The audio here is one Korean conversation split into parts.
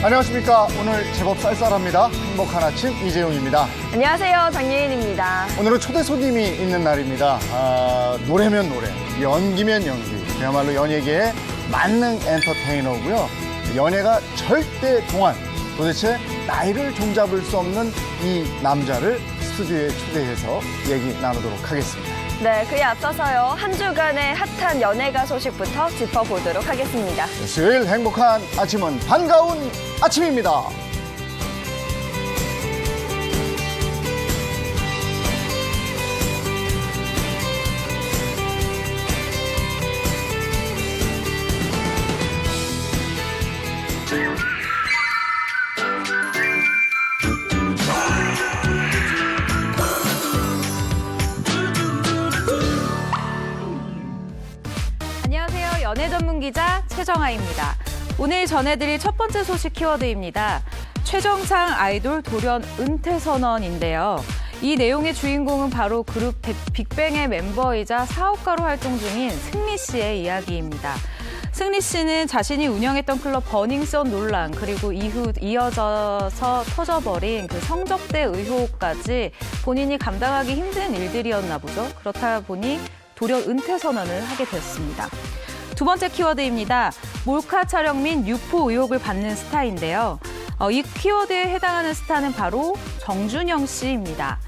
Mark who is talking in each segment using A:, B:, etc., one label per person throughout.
A: 안녕하십니까. 오늘 제법 쌀쌀합니다. 행복한 아침 이재용입니다.
B: 안녕하세요. 장예인입니다.
A: 오늘은 초대 손님이 있는 날입니다. 노래면 노래, 연기면 연기. 그야말로 연예계의 만능 엔터테이너고요. 연예가 절대 동안, 도대체 나이를 종잡을 수 없는 이 남자를 스튜디오에 초대해서 얘기 나누도록 하겠습니다.
B: 네, 그에 앞서서요. 한 주간의 핫한 연예가 소식부터 짚어보도록 하겠습니다.
A: 수요일 행복한 아침은 반가운 아침입니다.
C: 안녕하세요. 연예 전문 기자 최정아입니다. 오늘 전해드릴 첫 번째 소식 키워드입니다. 최정상 아이돌 돌연 은퇴 선언인데요. 이 내용의 주인공은 바로 그룹 빅뱅의 멤버이자 사업가로 활동 중인 승리 씨의 이야기입니다. 승리 씨는 자신이 운영했던 클럽 버닝썬 논란, 그리고 이후 이어져서 터져버린 그 성접대 의혹까지 본인이 감당하기 힘든 일들이었나 보죠. 그렇다 보니 돌연 은퇴 선언을 하게 됐습니다. 두 번째 키워드입니다. 몰카 촬영 및 유포 의혹을 받는 스타인데요. 이 키워드에 해당하는 스타는 바로 정준영 씨입니다.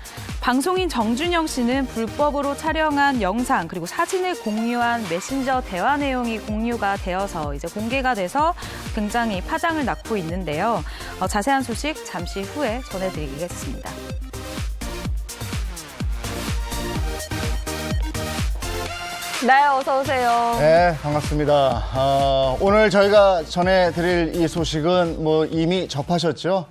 C: 방송인 정준영 씨는 불법으로 촬영한 영상 그리고 사진을 공유한 메신저 대화 내용이 공유가 되어서 이제 공개가 돼서 굉장히 파장을 낳고 있는데요. 자세한 소식 잠시 후에 전해드리겠습니다.
B: 네, 어서 오세요.
A: 네, 반갑습니다. 오늘 저희가 전해드릴 이 소식은 이미 접하셨죠?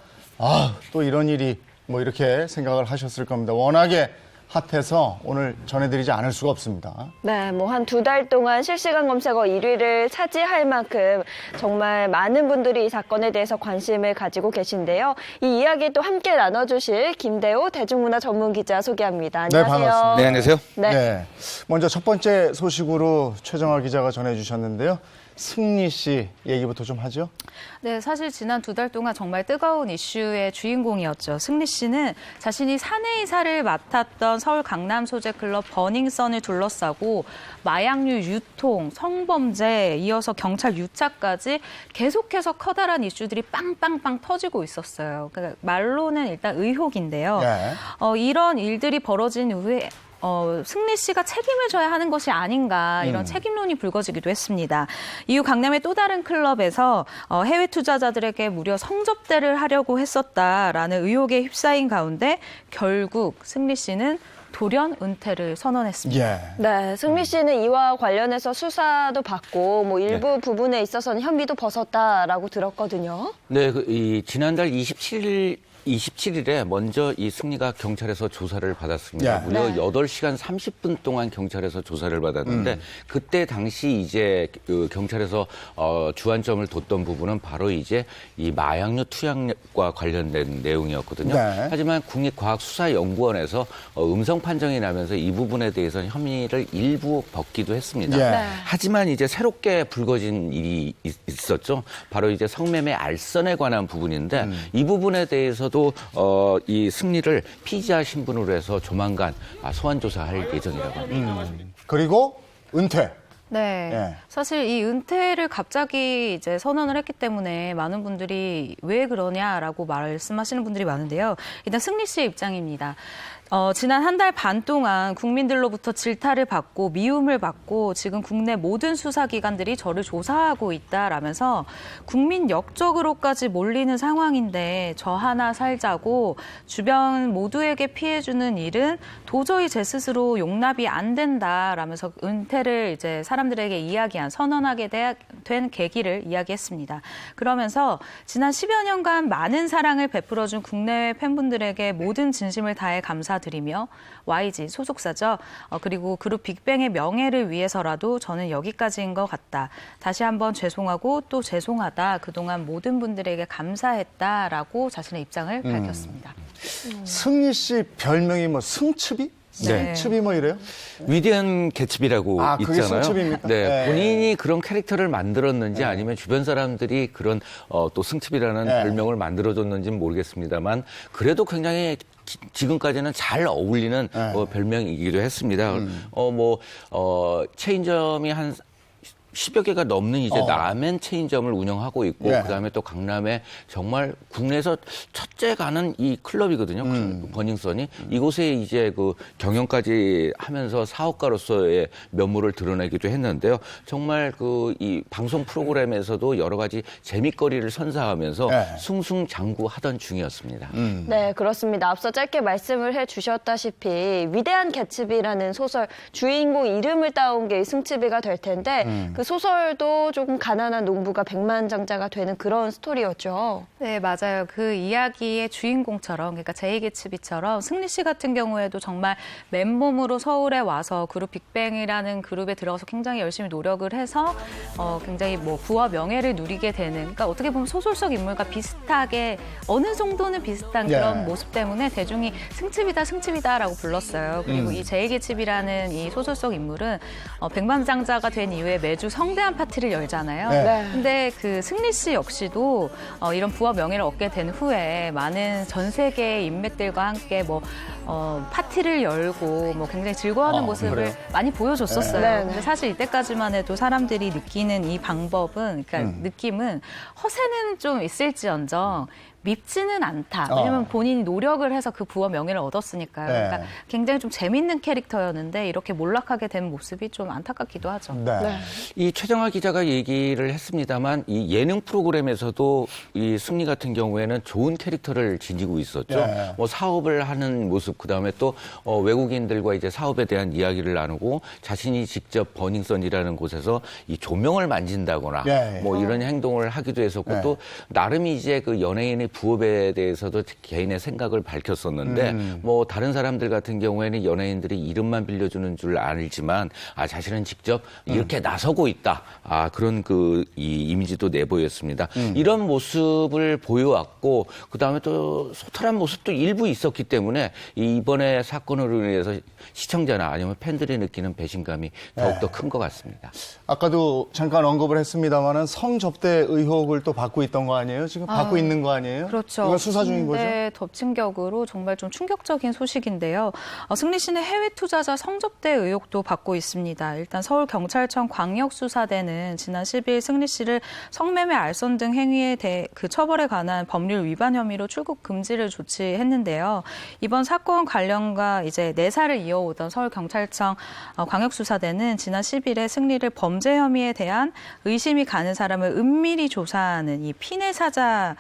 A: 또 이런 일이 이렇게 생각을 하셨을 겁니다. 워낙에 핫해서 오늘 전해드리지 않을 수가 없습니다.
B: 네, 한 2달 동안 실시간 검색어 1위를 차지할 만큼 정말 많은 분들이 이 사건에 대해서 관심을 가지고 계신데요. 이 이야기 또 함께 나눠주실 김대호 대중문화 전문 기자 소개합니다. 안녕하세요.
A: 네, 반갑습니다.
D: 네, 안녕하세요.
B: 네.
A: 먼저 첫 번째 소식으로 최정아 기자가 전해주셨는데요. 승리 씨 얘기부터 좀 하죠.
C: 네, 사실 지난 2달 동안 정말 뜨거운 이슈의 주인공이었죠. 승리 씨는 자신이 사내이사를 맡았던 서울 강남 소재 클럽 버닝썬을 둘러싸고 마약류 유통, 성범죄, 이어서 경찰 유착까지 계속해서 커다란 이슈들이 빵빵빵 터지고 있었어요. 그러니까 말로는 일단 의혹인데요.
A: 네.
C: 이런 일들이 벌어진 후에 승리 씨가 책임을 져야 하는 것이 아닌가 이런 책임론이 불거지기도 했습니다. 이후 강남의 또 다른 클럽에서 해외 투자자들에게 무려 성접대를 하려고 했었다라는 의혹에 휩싸인 가운데 결국 승리 씨는 돌연 은퇴를 선언했습니다.
A: 예.
B: 네, 승리 씨는 이와 관련해서 수사도 받고 일부 부분에 있어서는 혐의도 벗었다라고 들었거든요.
D: 네, 지난달 27일에 먼저 이 승리가 경찰에서 조사를 받았습니다.
A: 예.
D: 무려
B: 네.
D: 8시간 30분 동안 경찰에서 조사를 받았는데 그때 당시 이제 그 경찰에서 주안점을 뒀던 부분은 바로 이제 이 마약류 투약과 관련된 내용이었거든요.
A: 네.
D: 하지만 국립과학수사연구원에서 음성 판정이 나면서 이 부분에 대해서는 혐의를 일부 벗기도 했습니다.
A: 예.
B: 네.
D: 하지만 이제 새롭게 불거진 일이 있었죠. 바로 이제 성매매 알선에 관한 부분인데 이 부분에 대해서도 이 승리를 피의자 신분으로 해서 조만간 소환 조사할 예정이라고 합니다.
A: 그리고 은퇴.
C: 네.
A: 예.
C: 사실 이 은퇴를 갑자기 이제 선언을 했기 때문에 많은 분들이 왜 그러냐라고 말씀하시는 분들이 많은데요. 일단 승리 씨의 입장입니다. 지난 한 달 반 동안 국민들로부터 질타를 받고 미움을 받고 지금 국내 모든 수사기관들이 저를 조사하고 있다라면서 국민 역적으로까지 몰리는 상황인데 저 하나 살자고 주변 모두에게 피해주는 일은 도저히 제 스스로 용납이 안 된다라면서 은퇴를 이제 사람 사람들에게 이야기한 선언하게 된 계기를 이야기했습니다. 그러면서 지난 10여 년간 많은 사랑을 베풀어준 국내외 팬분들에게 모든 진심을 다해 감사드리며 YG 소속사죠. 그리고 그룹 빅뱅의 명예를 위해서라도 저는 여기까지인 것 같다. 다시 한번 죄송하고 또 죄송하다. 그동안 모든 분들에게 감사했다라고 자신의 입장을 밝혔습니다.
A: 승리 씨 별명이 뭐 승츠비?
D: 네.
A: 승츠비 뭐 이래요?
D: 위대한 개츠비라고
A: 아, 그게
D: 있잖아요.
A: 승츠비입니까?
D: 네,
A: 네.
D: 본인이 그런 캐릭터를 만들었는지 아니면 주변 사람들이 그런 또 승츠비라는
A: 네.
D: 별명을 만들어줬는지는 모르겠습니다만 그래도 굉장히 지금까지는 잘 어울리는
A: 네.
D: 별명이기도 했습니다. 체인점이 한 10여 개가 넘는 이제 라멘 체인점을 운영하고 있고
A: 네.
D: 그다음에 또 강남에 정말 국내에서 첫째 가는 이 클럽이거든요. 버닝썬이 이곳에 이제 그 경영까지 하면서 사업가로서의 면모를 드러내기도 했는데요. 정말 그 이 방송 프로그램에서도 여러 가지 재미거리를 선사하면서
A: 네.
D: 승승장구하던 중이었습니다.
B: 네, 그렇습니다. 앞서 짧게 말씀을 해주셨다시피 위대한 개츠비라는 소설 주인공 이름을 따온 게 이 승츠비가 될 텐데 그 소설도 조금 가난한 농부가 백만장자가 되는 그런 스토리였죠.
C: 네, 맞아요. 그 이야기의 주인공처럼, 그러니까 제이개츠비처럼 승리 씨 같은 경우에도 정말 맨몸으로 서울에 와서 그룹 빅뱅이라는 그룹에 들어가서 굉장히 열심히 노력을 해서 굉장히 뭐 부와 명예를 누리게 되는, 그러니까 어떻게 보면 소설 속 인물과 비슷하게 어느 정도는 비슷한
A: 예.
C: 그런 모습 때문에 대중이 승츠비다, 승츠비다라고 불렀어요. 그리고 이 제이개츠비라는 이 소설 속 인물은 백만장자가 된 이후에 매주 성대한 파티를 열잖아요.
A: 네.
C: 근데 그 승리 씨 역시도 이런 부와 명예를 얻게 된 후에 많은 전 세계의 인맥들과 함께 파티를 열고 굉장히 즐거워하는 모습을
A: 그래요?
C: 많이 보여줬었어요.
B: 네.
C: 근데 사실 이때까지만 해도 사람들이 느끼는 이 방법은, 그러니까 느낌은 허세는 좀 있을지언정 밉지는 않다. 왜냐면 본인이 노력을 해서 그 부와 명예를 얻었으니까요.
A: 네.
C: 그러니까 굉장히 좀 재밌는 캐릭터였는데 이렇게 몰락하게 된 모습이 좀 안타깝기도 하죠.
A: 네.
D: 이 최정화 기자가 얘기를 했습니다만 이 예능 프로그램에서도 이 승리 같은 경우에는 좋은 캐릭터를 지니고 있었죠.
A: 네.
D: 사업을 하는 모습, 그다음에 또 외국인들과 이제 사업에 대한 이야기를 나누고 자신이 직접 버닝썬이라는 곳에서 이 조명을 만진다거나
A: 네.
D: 이런 행동을 하기도 했었고
A: 네.
D: 또 나름 이제 그 연예인의 부업에 대해서도 개인의 생각을 밝혔었는데 다른 사람들 같은 경우에는 연예인들이 이름만 빌려주는 줄 알지만 자신은 직접 이렇게 나서고 있다. 그런 이 이미지도 내보였습니다. 이런 모습을 보여왔고 그다음에 또 소탈한 모습도 일부 있었기 때문에 이번에 사건으로 인해서 시청자나 아니면 팬들이 느끼는 배신감이 더욱더 큰 것 같습니다.
A: 아까도 잠깐 언급을 했습니다만은 성접대 의혹을 또 받고 있던 거 아니에요? 지금 받고 있는 거 아니에요?
C: 그렇죠.
A: 이건 수사 중인 거죠?
C: 네, 덮친 격으로 정말 좀 충격적인 소식인데요. 승리 씨는 해외 투자자 성접대 의혹도 받고 있습니다. 일단 서울경찰청 광역수사대는 지난 10일 승리 씨를 성매매, 알선 등 행위에 대해 그 처벌에 관한 법률 위반 혐의로 출국 금지를 조치했는데요. 이번 사건 관련과 이제 내사를 이어오던 서울경찰청 광역수사대는 지난 10일에 승리를 범죄 혐의에 대한 의심이 가는 사람을 은밀히 조사하는 이 피내사자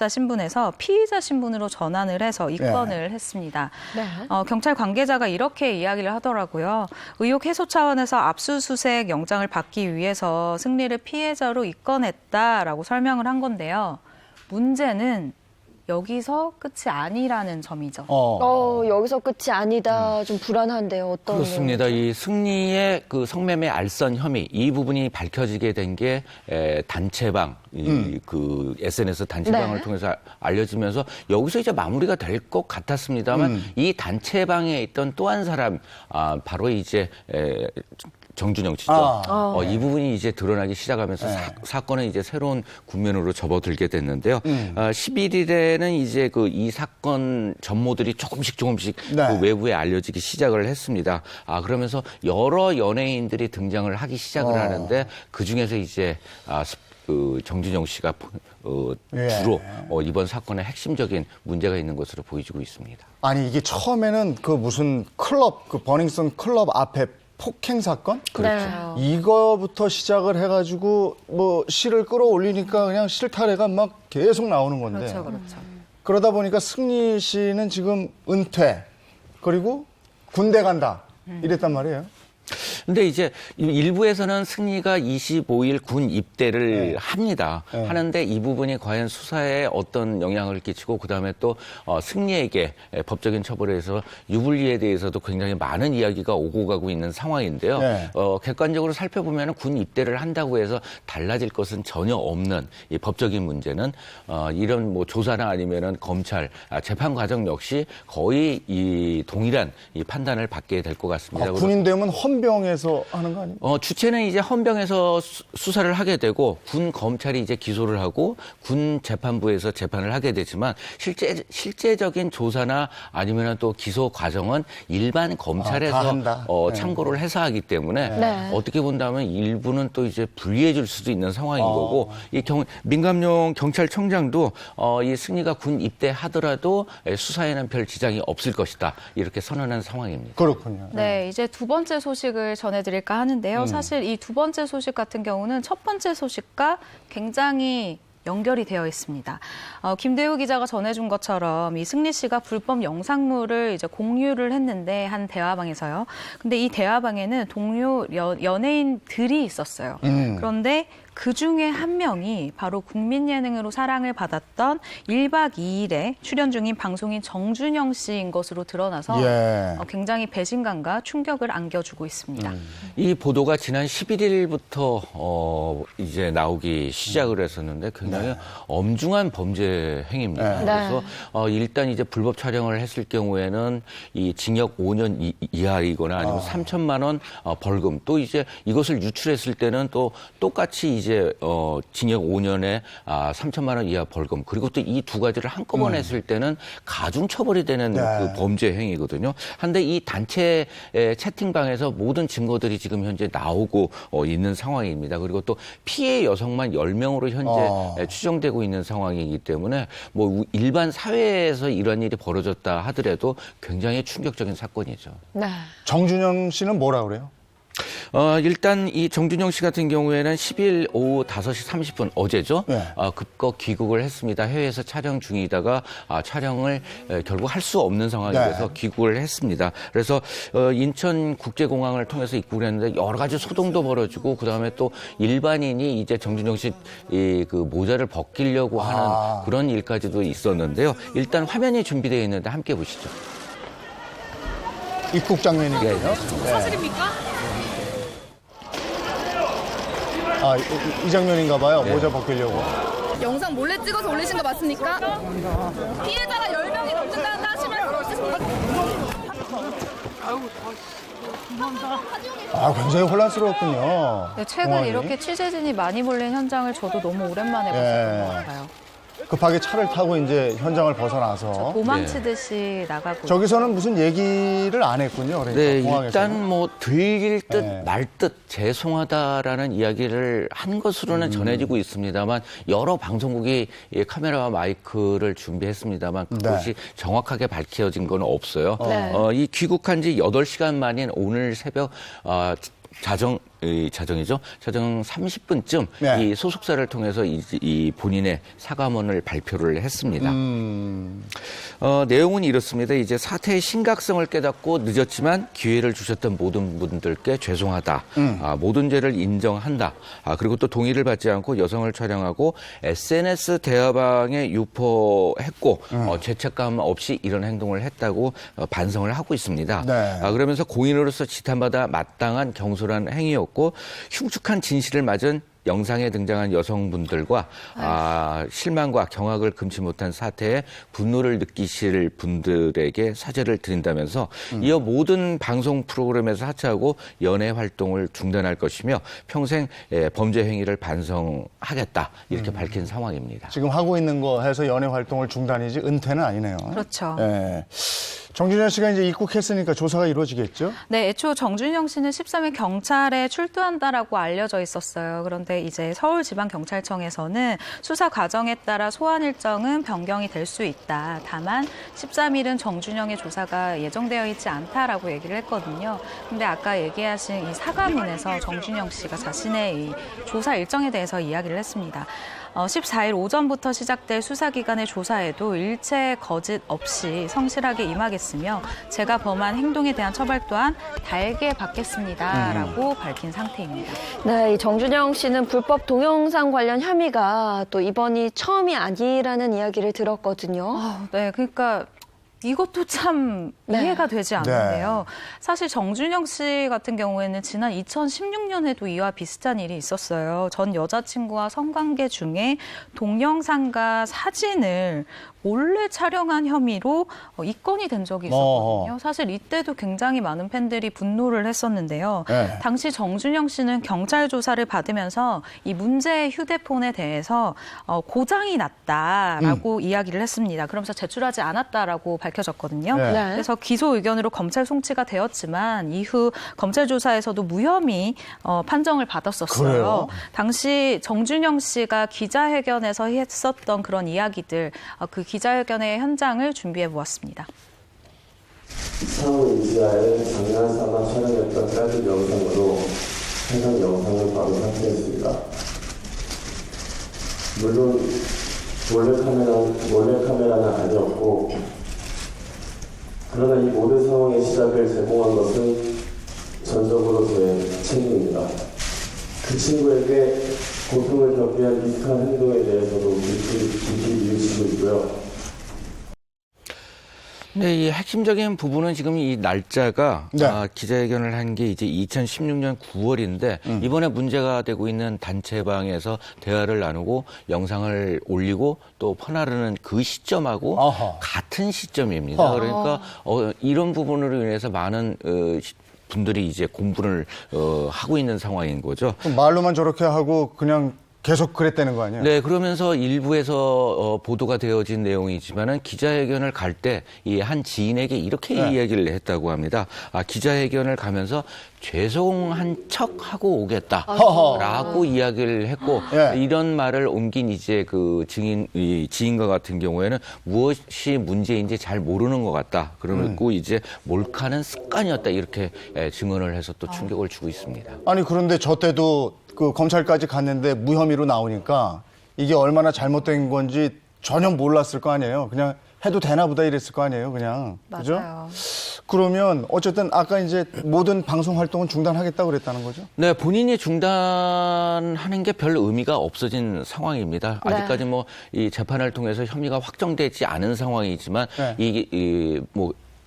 C: 신분에서 피의자 신분으로 전환을 해서 입건을 했습니다.
B: 네.
C: 경찰 관계자가 이렇게 이야기를 하더라고요. 의혹 해소 차원에서 압수수색 영장을 받기 위해서 승리를 피해자로 입건했다라고 설명을 한 건데요. 문제는 여기서 끝이 아니라는 점이죠.
B: 여기서 끝이 아니다. 좀 불안한데요. 어떤
D: 그렇습니다. 이 승리의 그 성매매 알선 혐의 이 부분이 밝혀지게 된 게 단체방, 그 SNS 단체방을
B: 네.
D: 통해서 알려지면서 여기서 이제 마무리가 될 것 같았습니다만 이 단체방에 있던 또 한 사람, 바로 이제 정준영 씨죠. 이 부분이 이제 드러나기 시작하면서 사건은 이제 새로운 국면으로 접어들게 됐는데요. 11일에는 이제 이 사건 전모들이 조금씩
A: 네.
D: 그 외부에 알려지기 시작을 했습니다. 그러면서 여러 연예인들이 등장을 하기 시작을 하는데 그 중에서 이제 그 정준영 씨가 주로 이번 사건의 핵심적인 문제가 있는 것으로 보여지고 있습니다.
A: 아니 이게 처음에는 그 무슨 클럽, 그 버닝썬 클럽 앞에 폭행 사건?
B: 그렇죠.
A: 이거부터 시작을 해가지고 시를 끌어올리니까 그냥 실타래가 막 계속 나오는 건데.
C: 그렇죠.
A: 그러다 보니까 승리 씨는 지금 은퇴, 그리고 군대 간다. 이랬단 말이에요.
D: 근데 이제 일부에서는 승리가 25일 군 입대를 합니다. 하는데 이 부분이 과연 수사에 어떤 영향을 끼치고 그다음에 또 승리에게 법적인 처벌에 의해서 유불리에 대해서도 굉장히 많은 이야기가 오고 가고 있는 상황인데요. 객관적으로 살펴보면 군 입대를 한다고 해서 달라질 것은 전혀 없는 이 법적인 문제는 이런 뭐 조사나 아니면은 검찰 재판 과정 역시 거의 이 동일한 이 판단을 받게 될 것 같습니다.
A: 군인 되면 헌병에서 하는 거 아닙니까?
D: 주체는 이제 헌병에서 수사를 하게 되고 군 검찰이 이제 기소를 하고 군 재판부에서 재판을 하게 되지만 실제적인 조사나 아니면 또 기소 과정은 일반 검찰에서 참고를 해서 하기 때문에 어떻게 본다면 일부는 또 이제 불리해 줄 수도 있는 상황인 거고 이 민감용 경찰청장도 이 승리가 군 입대하더라도 수사에는 별 지장이 없을 것이다 이렇게 선언한 상황입니다.
A: 그렇군요.
C: 네, 이제 두 번째 소식을 전해드릴까 하는데요. 사실 이 두 번째 소식 같은 경우는 첫 번째 소식과 굉장히 연결이 되어 있습니다. 김대우 기자가 전해준 것처럼 이 승리 씨가 불법 영상물을 이제 공유를 했는데 한 대화방에서요. 근데 이 대화방에는 동료 연예인들이 있었어요. 그런데 그 중에 한 명이 바로 국민 예능으로 사랑을 받았던 1박 2일에 출연 중인 방송인 정준영 씨인 것으로 드러나서 굉장히 배신감과 충격을 안겨주고 있습니다.
D: 이 보도가 지난 11일부터 이제 나오기 시작을 했었는데 굉장히 엄중한 범죄 행위입니다. 그래서 일단 이제 불법 촬영을 했을 경우에는 이 징역 5년 이하이거나 아니면 3천만 원 벌금 또 이제 이것을 유출했을 때는 또 똑같이 이제 징역 5년에 3천만 원 이하 벌금 그리고 또 이 두 가지를 한꺼번에 했을 때는 가중 처벌이 되는 그 범죄 행위거든요. 한데 이 단체 채팅방에서 모든 증거들이 지금 현재 나오고 있는 상황입니다. 그리고 또 피해 여성만 10명으로 현재 추정되고 있는 상황이기 때문에 뭐 일반 사회에서 이런 일이 벌어졌다 하더라도 굉장히 충격적인 사건이죠.
A: 정준영 씨는 뭐라 그래요?
D: 일단 이 정준영 씨 같은 경우에는 10일 오후 5시 30분 어제죠. 급거 귀국을 했습니다. 해외에서 촬영 중이다가 촬영을 결국 할 수 없는 상황이 돼서 귀국을 했습니다. 그래서 인천국제공항을 통해서 입국을 했는데 여러 가지 소동도 벌어지고 그다음에 또 일반인이 이제 정준영 씨 그 모자를 벗기려고 하는 그런 일까지도 있었는데요. 일단 화면이 준비되어 있는데 함께 보시죠.
A: 입국 장면이군요.
C: 사실입니까?
A: 이 장면인가 봐요. 모자 벗기려고.
E: 영상 몰래 찍어서 올리신 거 맞습니까? 피해자가 10명이 넘는다는 하시면서
A: 굉장히 혼란스러웠군요.
C: 네, 최근
A: 공항이.
C: 이렇게 취재진이 많이 몰린 현장을 저도 너무 오랜만에 봤었던 것 같아요.
A: 급하게 차를 타고 이제 현장을 벗어나서
C: 도망치듯이 나가고.
A: 저기서는 무슨 얘기를 안 했군요. 그러니까
D: 네,
A: 공항에서는.
D: 일단 뭐 들릴 듯 말 듯 죄송하다라는 이야기를 한 것으로는 전해지고 있습니다만 여러 방송국이 카메라와 마이크를 준비했습니다만 그것이 정확하게 밝혀진 건 없어요. 이 귀국한 지 8시간 만인 오늘 새벽 자정 30분쯤 이 소속사를 통해서 이 본인의 사과문을 발표를 했습니다. 내용은 이렇습니다. 이제 사태의 심각성을 깨닫고 늦었지만 기회를 주셨던 모든 분들께 죄송하다. 모든 죄를 인정한다. 그리고 또 동의를 받지 않고 여성을 촬영하고 SNS 대화방에 유포했고 죄책감 없이 이런 행동을 했다고 반성을 하고 있습니다. 그러면서 공인으로서 지탄받아 마땅한 경솔한 행위였고 흉측한 진실을 맞은 영상에 등장한 여성분들과 실망과 경악을 금치 못한 사태에 분노를 느끼실 분들에게 사죄를 드린다면서 이어 모든 방송 프로그램에서 하차하고 연예 활동을 중단할 것이며 평생 범죄 행위를 반성하겠다 이렇게 밝힌 상황입니다.
A: 지금 하고 있는 거 해서 연예 활동을 중단이지 은퇴는 아니네요.
C: 그렇죠.
A: 정준영 씨가 이제 입국했으니까 조사가 이루어지겠죠?
C: 네, 애초 정준영 씨는 13일 경찰에 출두한다라고 알려져 있었어요. 그런데 이제 서울지방경찰청에서는 수사 과정에 따라 소환 일정은 변경이 될 수 있다. 다만 13일은 정준영의 조사가 예정되어 있지 않다라고 얘기를 했거든요. 근데 아까 얘기하신 이 사과문에서 정준영 씨가 자신의 이 조사 일정에 대해서 이야기를 했습니다. 14일 오전부터 시작될 수사기관의 조사에도 일체 거짓 없이 성실하게 임하겠으며 제가 범한 행동에 대한 처벌 또한 달게 받겠습니다라고 밝힌 상태입니다.
B: 네, 이 정준영 씨는 불법 동영상 관련 혐의가 또 이번이 처음이 아니라는 이야기를 들었거든요.
C: 네, 그러니까 이것도 참
B: 네.
C: 이해가 되지 않는데요. 사실 정준영 씨 같은 경우에는 지난 2016년에도 이와 비슷한 일이 있었어요. 전 여자친구와 성관계 중에 동영상과 사진을 몰래 촬영한 혐의로 입건이 된 적이 있었거든요. 사실 이때도 굉장히 많은 팬들이 분노를 했었는데요.
A: 네.
C: 당시 정준영 씨는 경찰 조사를 받으면서 이 문제의 휴대폰에 대해서 고장이 났다라고 이야기를 했습니다. 그러면서 제출하지 않았다라고 밝혀졌거든요.
A: 네.
B: 네.
C: 그래서 기소 의견으로 검찰 송치가 되었지만 이후 검찰 조사에서도 무혐의 판정을 받았었어요.
A: 그래요?
C: 당시 정준영 씨가 기자회견에서 했었던 그런 이야기들, 그 기자회견의 현장을 준비해 보았습니다.
F: 상호 이지아의 장난삼아 촬영했던 짧은 영상으로 해당 영상을 바로 삭제했습니다. 물론 몰래카메라는 아니었고, 그러나 이 모든 상황의 시작을 제공한 것은 전적으로 제 친구입니다. 그 친구에게 고통을 겪게 한 비슷한 행동에 대해서도 깊이 뉘우치고 있고요.
D: 네, 이 핵심적인 부분은 지금 이 날짜가
A: 네.
D: 기자회견을 한 게 이제 2016년 9월인데 이번에 문제가 되고 있는 단체방에서 대화를 나누고 영상을 올리고 또 퍼나르는 그 시점하고
A: 아하.
D: 같은 시점입니다.
A: 아하.
D: 그러니까 이런 부분으로 인해서 많은 분들이 이제 공분을 하고 있는 상황인 거죠.
A: 그럼 말로만 저렇게 하고 그냥 계속 그랬다는 거 아니에요?
D: 네, 그러면서 일부에서 보도가 되어진 내용이지만은 기자회견을 갈 때 이 한 지인에게 이렇게
A: 네.
D: 이야기를 했다고 합니다. 기자회견을 가면서 죄송한 척 하고 오겠다라고 이야기를 했고
A: 네.
D: 이런 말을 옮긴 이제 그 지인과 같은 경우에는 무엇이 문제인지 잘 모르는 것 같다. 그러고 이제 몰카는 습관이었다 이렇게 증언을 해서 또 충격을 주고 있습니다.
A: 아니 그런데 저 때도 그 검찰까지 갔는데 무혐의로 나오니까 이게 얼마나 잘못된 건지 전혀 몰랐을 거 아니에요. 그냥 해도 되나 보다 이랬을 거 아니에요. 그냥. 그죠?
C: 맞아요.
A: 그러면 어쨌든 아까 이제 모든 방송 활동은 중단하겠다고 그랬다는 거죠?
D: 네, 본인이 중단하는 게 별 의미가 없어진 상황입니다.
B: 네.
D: 아직까지 뭐 이 재판을 통해서 혐의가 확정되지 않은 상황이지만
A: 네.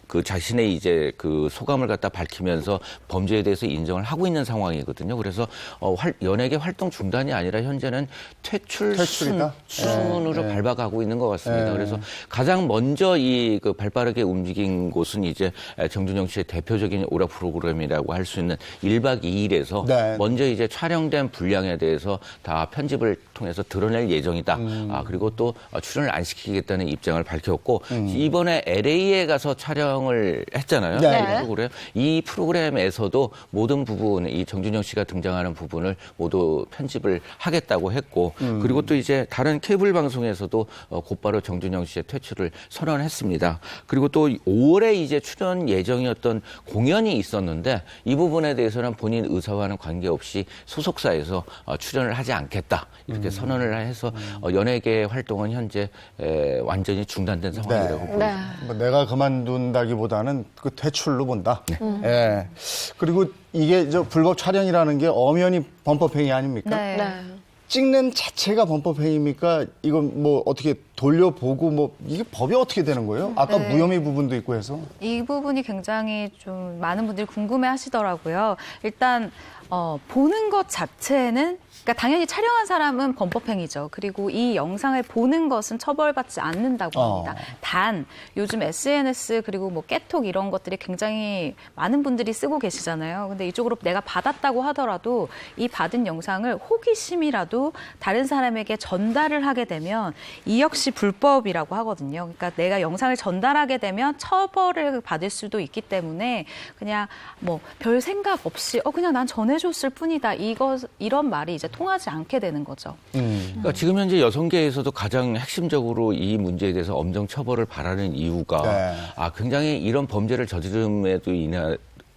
D: 그 자신의 이제 그 소감을 갖다 밝히면서 범죄에 대해서 인정을 하고 있는 상황이거든요. 그래서 연예계 활동 중단이 아니라 현재는
A: 퇴출이다?
D: 수순으로
A: 네.
D: 밟아가고 있는 것 같습니다.
A: 네.
D: 그래서 가장 먼저 이 그 발빠르게 움직인 곳은 이제 정준영 씨의 대표적인 오락 프로그램이라고 할 수 있는 1박 2일에서
A: 네.
D: 먼저 이제 촬영된 분량에 대해서 다 편집을 통해서 드러낼 예정이다. 그리고 또 출연을 안 시키겠다는 입장을 밝혔고 이번에 LA에 가서 촬영을 했잖아요.
A: 네.
D: 이 프로그램에서도 모든 부분, 이 정준영 씨가 등장하는 부분을 모두 편집을 하겠다고 했고 그리고 또 이제 다른 케이블 방송에서도 곧바로 정준영 씨의 퇴출을 선언했습니다. 그리고 또 5월에 이제 출연 예정이었던 공연이 있었는데 이 부분에 대해서는 본인 의사와는 관계없이 소속사에서 출연을 하지 않겠다. 이렇게 선언을 해서 연예계 활동은 현재 완전히 중단된 상황이라고 봅니다.
B: 네.
A: 뭐 내가 그만둔다기보다는 그 퇴출로 본다. 예. 그리고 이게 저 불법 촬영이라는 게 엄연히 범법행위 아닙니까?
C: 네.
B: 네.
A: 찍는 자체가 범법행위입니까? 이건 뭐 어떻게 돌려보고 뭐 이게 법이 어떻게 되는 거예요? 아까
C: 네.
A: 무혐의 부분도 있고 해서.
C: 이 부분이 굉장히 좀 많은 분들이 궁금해 하시더라고요. 일단 보는 것 자체는 그러니까 당연히 촬영한 사람은 범법행위죠. 그리고 이 영상을 보는 것은 처벌받지 않는다고 합니다. 단 요즘 SNS 그리고 뭐 깨톡 이런 것들이 굉장히 많은 분들이 쓰고 계시잖아요. 근데 이쪽으로 내가 받았다고 하더라도 이 받은 영상을 호기심이라도 다른 사람에게 전달을 하게 되면 이 역시 불법이라고 하거든요. 그러니까 내가 영상을 전달하게 되면 처벌을 받을 수도 있기 때문에 그냥 뭐 별 생각 없이 그냥 난 전해줬을 뿐이다. 이런 말이 이제 통하지 않게 되는 거죠.
D: 그러니까 지금 현재 여성계에서도 가장 핵심적으로 이 문제에 대해서 엄정 처벌을 바라는 이유가
A: 네.
D: 굉장히 이런 범죄를 저지름에도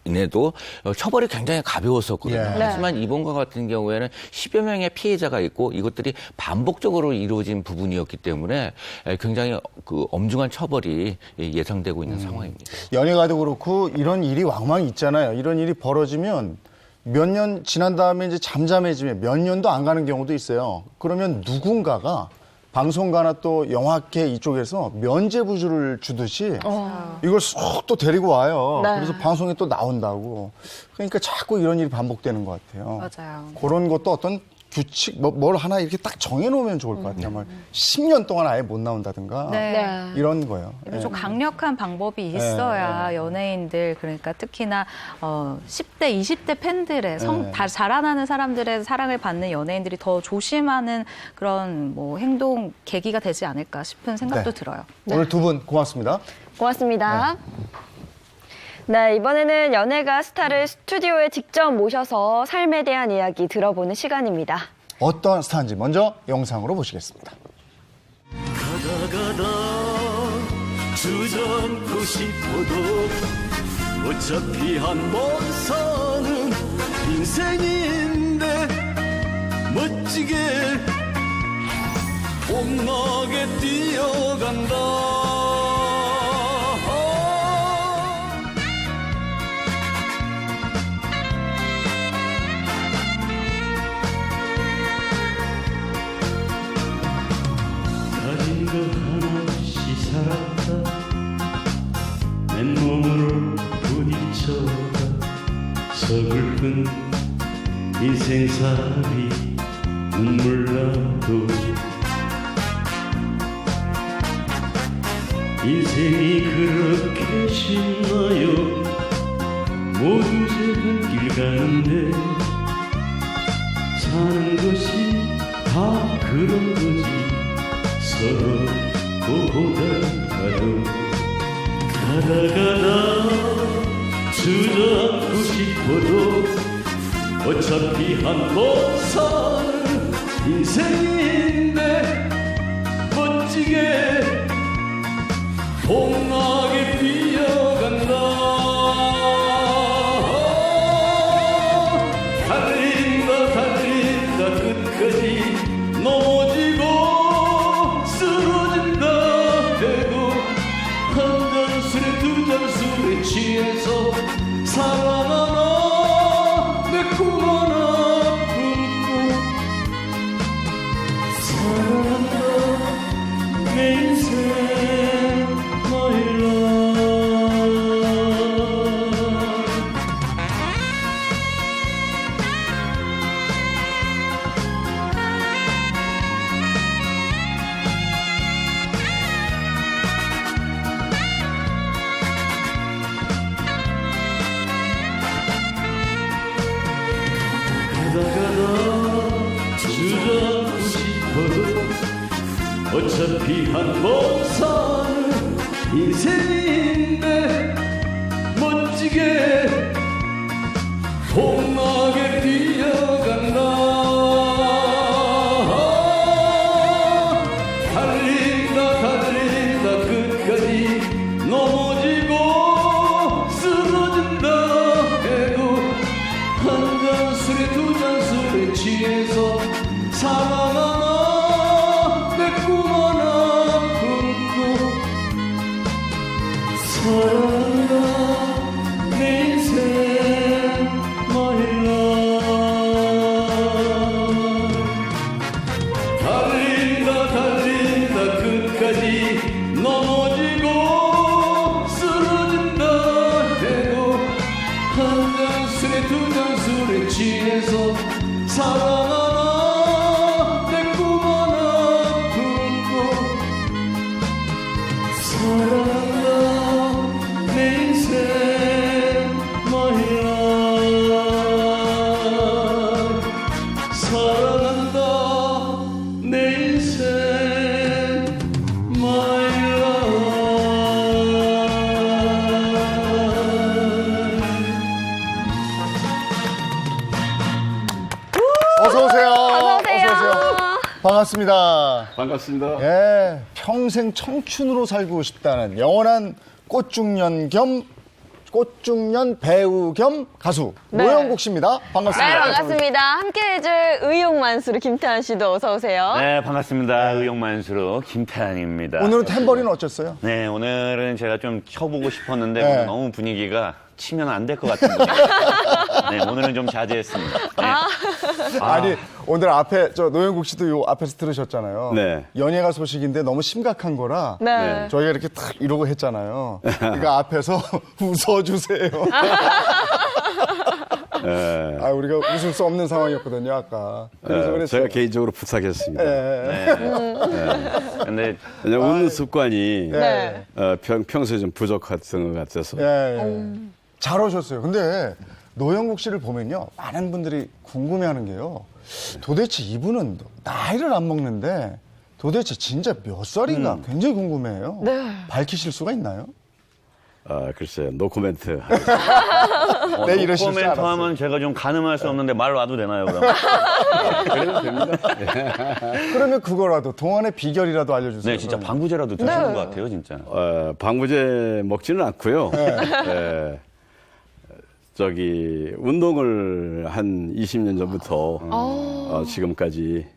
D: 인해도 처벌이 굉장히 가벼웠었거든요.
A: 예.
D: 하지만 이번과 같은 경우에는 10여 명의 피해자가 있고 이것들이 반복적으로 이루어진 부분이었기 때문에 굉장히 그 엄중한 처벌이 예상되고 있는 상황입니다.
A: 연예가도 그렇고 이런 일이 왕왕 있잖아요. 이런 일이 벌어지면 몇 년 지난 다음에 이제 잠잠해지면 몇 년도 안 가는 경우도 있어요. 그러면 누군가가 방송가나 또 영화계 이쪽에서 면죄부를 주듯이 이걸 쏙 또 데리고 와요.
B: 네.
A: 그래서 방송에 또 나온다고. 그러니까 자꾸 이런 일이 반복되는 것 같아요.
C: 맞아요.
A: 그런 것도 어떤 규칙, 뭘 하나 이렇게 딱 정해놓으면 좋을 것 같아요. 뭐 10년 동안 아예 못 나온다든가
C: 네.
A: 이런 거요.
C: 이런 좀 강력한 방법이 있어야 연예인들 그러니까 특히나 10대, 20대 팬들의 다 자라나는 사람들의 사랑을 받는 연예인들이 더 조심하는 그런 뭐 행동 계기가 되지 않을까 싶은 생각도
A: 네.
C: 들어요.
A: 오늘 두 분 고맙습니다.
B: 고맙습니다. 네, 이번에는 연예가 스타를 스튜디오에 직접 모셔서 삶에 대한 이야기 들어보는 시간입니다.
A: 어떤 스타인지 먼저 영상으로 보시겠습니다.
G: 가다 주저앉고 싶어도 어차피 한 번 사는 인생인데 멋지게 봄나게 뛰어간다. 가진 거 하나씩 살았다. 맨몸으로 부딪혀가 서글픈 인생살이 눈물 나도 인생이 그렇게 쉽나요? 모두 새벽 길 가는데 사는 것이 다 그런 거지. 서로 보다가도 가다 주저앉고 싶어도 어차피 한 번 사는 인생인데 멋지게 봄나게 피어간다. 달린다 달린다 끝까지 넘어지고 쓰러진다 해도 한 잔술에 두 잔술에 취해서 사랑하나 매콤한 아픔도 사랑한다 내 인생 my love. 가다 주저앉고 싶어도 어차피 한 번 사는 인생인데 멋지게 봄나게 뛰어간다. 달린다 달린다 끝까지 넘어지고 쓰러진다 해도 한 잔술에 두 잔술에 취해서 사랑하나 매콤한 아픔도 사랑한다 내 인생 my love. 달린다 달린다 끝까지 넘어지고 쓰러진다 해도 한 잔술에 두 잔술에 취해서 사랑하나 매콤한 아픔도 사랑한다 내 인생 my love. 사랑한다 내 인생 my love.
A: 어서 오세요.
B: 어서 오세요.
A: 반갑습니다.
H: 반갑습니다.
A: 예, 평생 청춘으로 살고 싶다는 영원한 꽃중년 겸 꽃중년 배우 겸 가수
B: 네.
A: 노영국 씨입니다. 반갑습니다.
B: 네, 반갑습니다. 함께 해줄 의욕만수르 김태환 씨도 어서 오세요.
H: 네, 반갑습니다. 의욕만수로 김태환입니다.
A: 오늘은 탬버리는 어쩌어요?
H: 네, 오늘은 제가 좀 켜보고 싶었는데
A: 네.
H: 오늘 너무 분위기가 치면 안 될 것 같은데. 네, 오늘은 좀 자제했습니다. 네.
A: 아니 오늘 앞에 저 노영국 씨도 요 앞에서 들으셨잖아요.
I: 네.
A: 연예가 소식인데 너무 심각한 거라
B: 네.
A: 저희가 이렇게 탁 이러고 했잖아요. 그러니까 앞에서 웃어주세요.
I: 예.
A: 아 우리가 웃을 수 없는 상황이었거든요 아까. 그래서 그랬어요.
I: 제가 개인적으로 부탁했습니다.
A: 예.
H: 근데
I: 왜냐면 웃는 습관이
B: 네.
I: 평소에 좀 부족했던 것 같아서.
A: 예. 잘 오셨어요. 근데 노영국 씨를 보면요 많은 분들이 궁금해하는 게요. 도대체 이분은 나이를 안 먹는데 도대체 진짜 몇 살인가 굉장히 궁금해요.
B: 네.
A: 밝히실 수가 있나요?
I: 아, 글쎄요. 노코멘트.
A: 네, 이러실 줄
H: 코멘트
A: 알았어요.
H: 하면 제가 좀 가늠할 수 없는데 말 와도 되나요, 그럼?
I: 그래도 됩니다.
A: 그러면 그거라도 동안의 비결이라도 알려주세요.
H: 네, 진짜 방부제라도 드시는 것 같아요, 진짜.
I: 방부제 먹지는 않고요. 예. 저기 운동을 한 20년 전부터 지금까지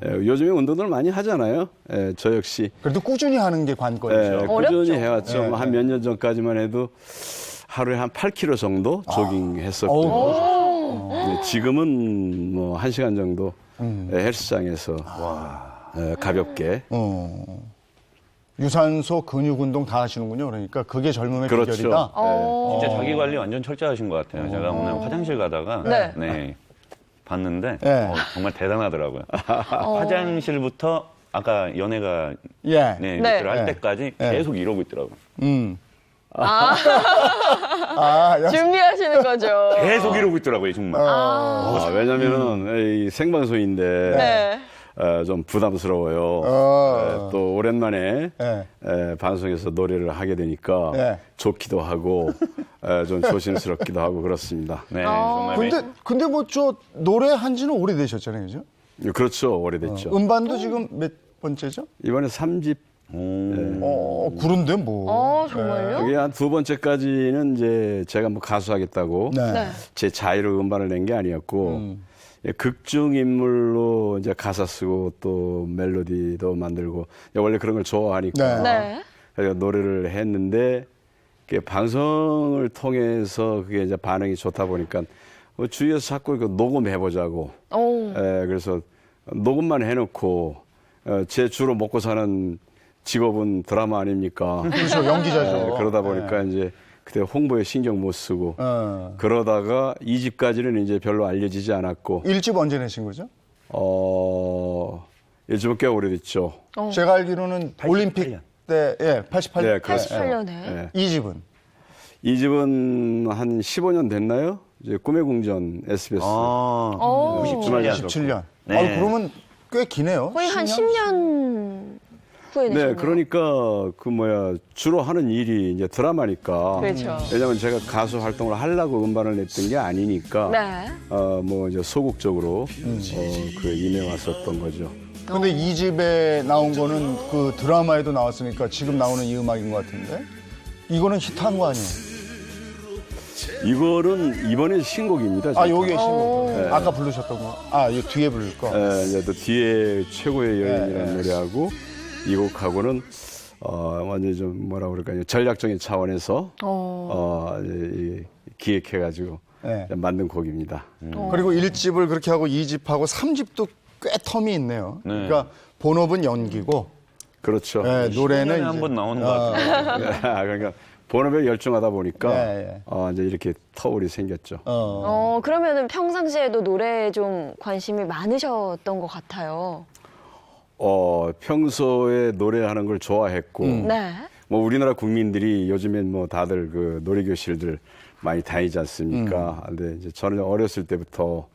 I: 요즘에 운동을 많이 하잖아요. 예, 저 역시
A: 그래도 꾸준히 하는 게 관건이죠.
I: 꾸준히 해왔죠.
A: 네,
I: 한 몇 년 전까지만 해도 하루에 한 8km 정도 조깅했었고 지금은 뭐 1시간 정도 헬스장에서 가볍게
A: 유산소, 근육 운동 다 하시는군요. 그러니까 그게 젊음의
I: 그렇죠.
A: 비결이다.
H: 진짜 자기 관리 완전 철저하신 것 같아요. 제가 오늘 화장실 가다가
B: 네.
H: 봤는데
A: 네.
H: 정말 대단하더라고요. 화장실부터 아까 연애가
A: 예.
H: 뮤트를 할
A: 네.
H: 때까지
A: 네.
H: 계속 이러고 있더라고요.
B: 준비하시는 거죠.
H: 계속 이러고 있더라고요, 정말.
I: 왜냐면은 이 생방송인데
B: 네.
I: 좀 부담스러워요. 또 오랜만에
A: 네.
I: 방송에서 노래를 하게 되니까
A: 네.
I: 좋기도 하고 좀 조심스럽기도 하고 그렇습니다.
H: 네, 정말
A: 근데 뭐 저 노래 한 지는 오래되셨잖아요. 그죠?
I: 그렇죠. 오래됐죠.
A: 음반도 지금 몇 번째죠?
I: 이번에 3집.
A: 그런데 뭐.
B: 정말요?
I: 그게 한 두 번째까지는 이제 제가 뭐 가수하겠다고
A: 네.
I: 제 자유로 음반을 낸 게 아니었고 극중 인물로 이제 가사 쓰고 또 멜로디도 만들고 원래 그런 걸 좋아하니까
B: 네.
I: 그래서 노래를 했는데 그게 방송을 통해서 그게 이제 반응이 좋다 보니까 주위에서 자꾸 이거 녹음해보자고. 그래서 녹음만 해놓고 제 주로 먹고 사는 직업은 드라마 아닙니까?
A: 그렇죠. 연기자죠.
I: 그러다 보니까 이제 그때 홍보에 신경 못 쓰고
A: 어.
I: 그러다가 2집까지는 이제 별로 알려지지 않았고
A: 1집 언제 내신 거죠?
I: 1집은 꽤 오래됐죠.
A: 제가 알기로는 올림픽 때, 88년.
I: 네, 그렇죠.
B: 88년에.
I: 네.
A: 2집은?
I: 2집은 한 15년 됐나요? 이제 꿈의 궁전 SBS.
A: 97년.
H: 네.
A: 그러면 꽤 기네요.
B: 거의 한 10년 후에
I: 네,
B: 내셨네요.
I: 그러니까 주로 하는 일이 이제 드라마니까.
B: 그렇죠.
I: 왜냐면 제가 가수 활동을 하려고 음반을 냈던 게 아니니까.
B: 네.
I: 뭐 이제 소극적으로 임해 왔었던 거죠.
A: 근데 2집에 나온 거는 그 드라마에도 나왔으니까 지금 나오는 이 음악인 것 같은데? 이거는 히트한 거 아니에요?
I: 이거는 이번에 신곡입니다.
A: 아,
I: 진짜.
A: 요게 신곡. 아까 부르셨던 거. 이 뒤에 부를 거.
I: 이제 또 뒤에 최고의 여인이라는 노래하고 이 곡하고는 완전히 좀 뭐라 그럴까요? 전략적인 차원에서 이제 기획해가지고
A: 네.
I: 만든 곡입니다.
A: 그리고 1집을 그렇게 하고 2집하고 3집도 꽤 텀이 있네요.
H: 네.
A: 그러니까 본업은 연기고
I: 그렇죠.
A: 노래는
H: 10년에 한
A: 이제
H: 번 나오는 것 같아요.
I: 그러니까 본업에 열중하다 보니까
A: 네,
I: 이제 이렇게 터울이 생겼죠.
B: 그러면은 평상시에도 노래에 좀 관심이 많으셨던 것 같아요.
I: 평소에 노래하는 걸 좋아했고
B: 네.
I: 뭐 우리나라 국민들이 요즘엔 뭐 다들 그 노래 교실들 많이 다니지 않습니까? 근데 이제 저는 어렸을 때부터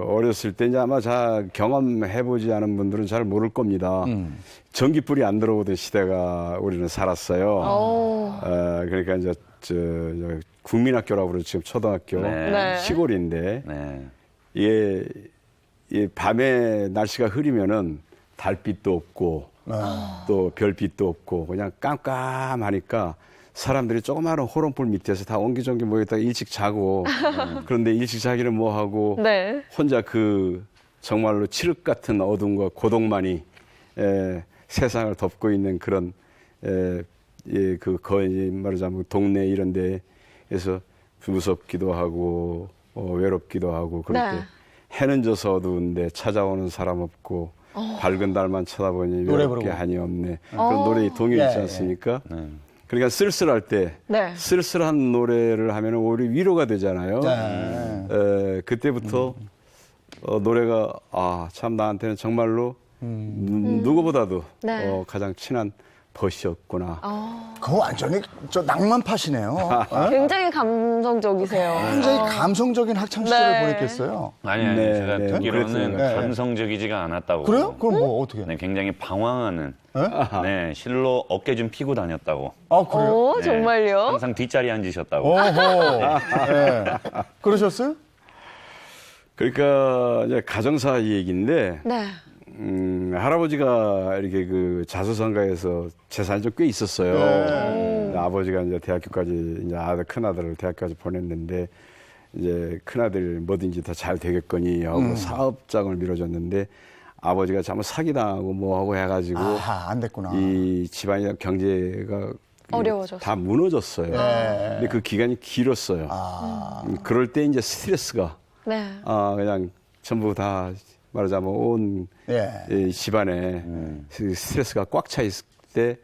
I: 어렸을 때 이제 아마 잘 경험해보지 않은 분들은 잘 모를 겁니다. 전기불이 안 들어오던 시대가 우리는 살았어요. 그러니까 이제 저 국민학교라고 그러죠. 지금 초등학교
H: 네.
I: 시골인데
H: 네.
I: 이게 밤에 날씨가 흐리면은 달빛도 없고 또 별빛도 없고 그냥 깜깜하니까 사람들이 조그마한 호롱불 밑에서 다 옹기종기 모였다가 일찍 자고 그런데 일찍 자기는 뭐 하고
B: 네.
I: 혼자 그 정말로 칠흑 같은 어둠과 고독만이 세상을 덮고 있는 그런 그 거의 말하자면 동네 이런 데에서 무섭기도 하고 외롭기도 하고 그럴
B: 네.
I: 때 해는 져서 어두운데 찾아오는 사람 없고 밝은 달만 쳐다보니
A: 노래
I: 외롭게
A: 부르고.
I: 한이 없네. 그런 노래 동요 있지
A: 예,
I: 않습니까? 그러니까 쓸쓸할 때
B: 네.
I: 쓸쓸한 노래를 하면 오히려 위로가 되잖아요.
A: 네.
I: 그때부터 노래가 참 나한테는 정말로 누구보다도
B: 네.
I: 가장 친한 벗이었구나.
A: 그거 완전히 저 낭만파시네요. 어?
B: 굉장히 감성적이세요.
A: 굉장히 감성적인 학창 시절을
B: 네.
A: 보냈겠어요.
H: 아니,
I: 네,
H: 제가
I: 네,
H: 듣기로는
I: 그랬어요.
H: 감성적이지가 않았다고.
A: 그래요? 그럼 뭐 어떻게?
H: 네, 굉장히 방황하는. 네, 실로 어깨 좀 피고 다녔다고.
A: 아 그래요?
B: 오,
H: 네,
B: 정말요?
H: 항상 뒷자리에 앉으셨다고.
A: 오호. 네. 그러셨어요?
I: 그러니까 이제 가정사 얘기인데
B: 네.
I: 할아버지가 이렇게 그 자수성가에서 재산이 좀 꽤 있었어요. 근데 아버지가 이제 대학교까지 이제 큰 아들을 대학까지 보냈는데 이제 큰 아들 뭐든지 다 잘 되겠거니 하고 사업장을 밀어줬는데 아버지가 잘못 사기당하고 뭐하고 해가지고
A: 아하, 안 됐구나.
I: 이 집안의 경제가
B: 어려워졌어요.
I: 다 무너졌어요. 근데 그 기간이 길었어요. 그럴 때 이제 스트레스가
B: 네.
I: 그냥 전부 다 말하자면 온
A: 예.
I: 이 집안에 스트레스가 꽉 차 있을 때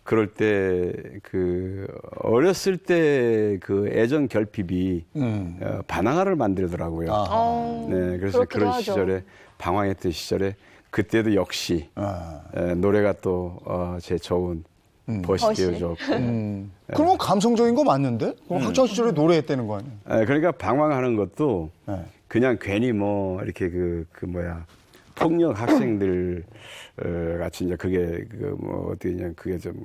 I: 그럴 때 그 어렸을 때 그 애정 결핍이 반항아를 만들더라고요. 네, 그래서
B: 그렇기도
I: 그런
B: 하죠.
I: 시절에 방황했던 시절에 그때도 역시 노래가 또 제 좋은 벗이
B: 벗이.
I: 되어줬고
A: 그러면 감성적인 거 맞는데? 그럼 학창 시절에 노래했다는 거 아니에요?
I: 그러니까 방황하는 것도
A: 네.
I: 그냥 괜히 뭐 이렇게 폭력 학생들 같이 이제 그게 뭐 어떻게 그냥 그게 좀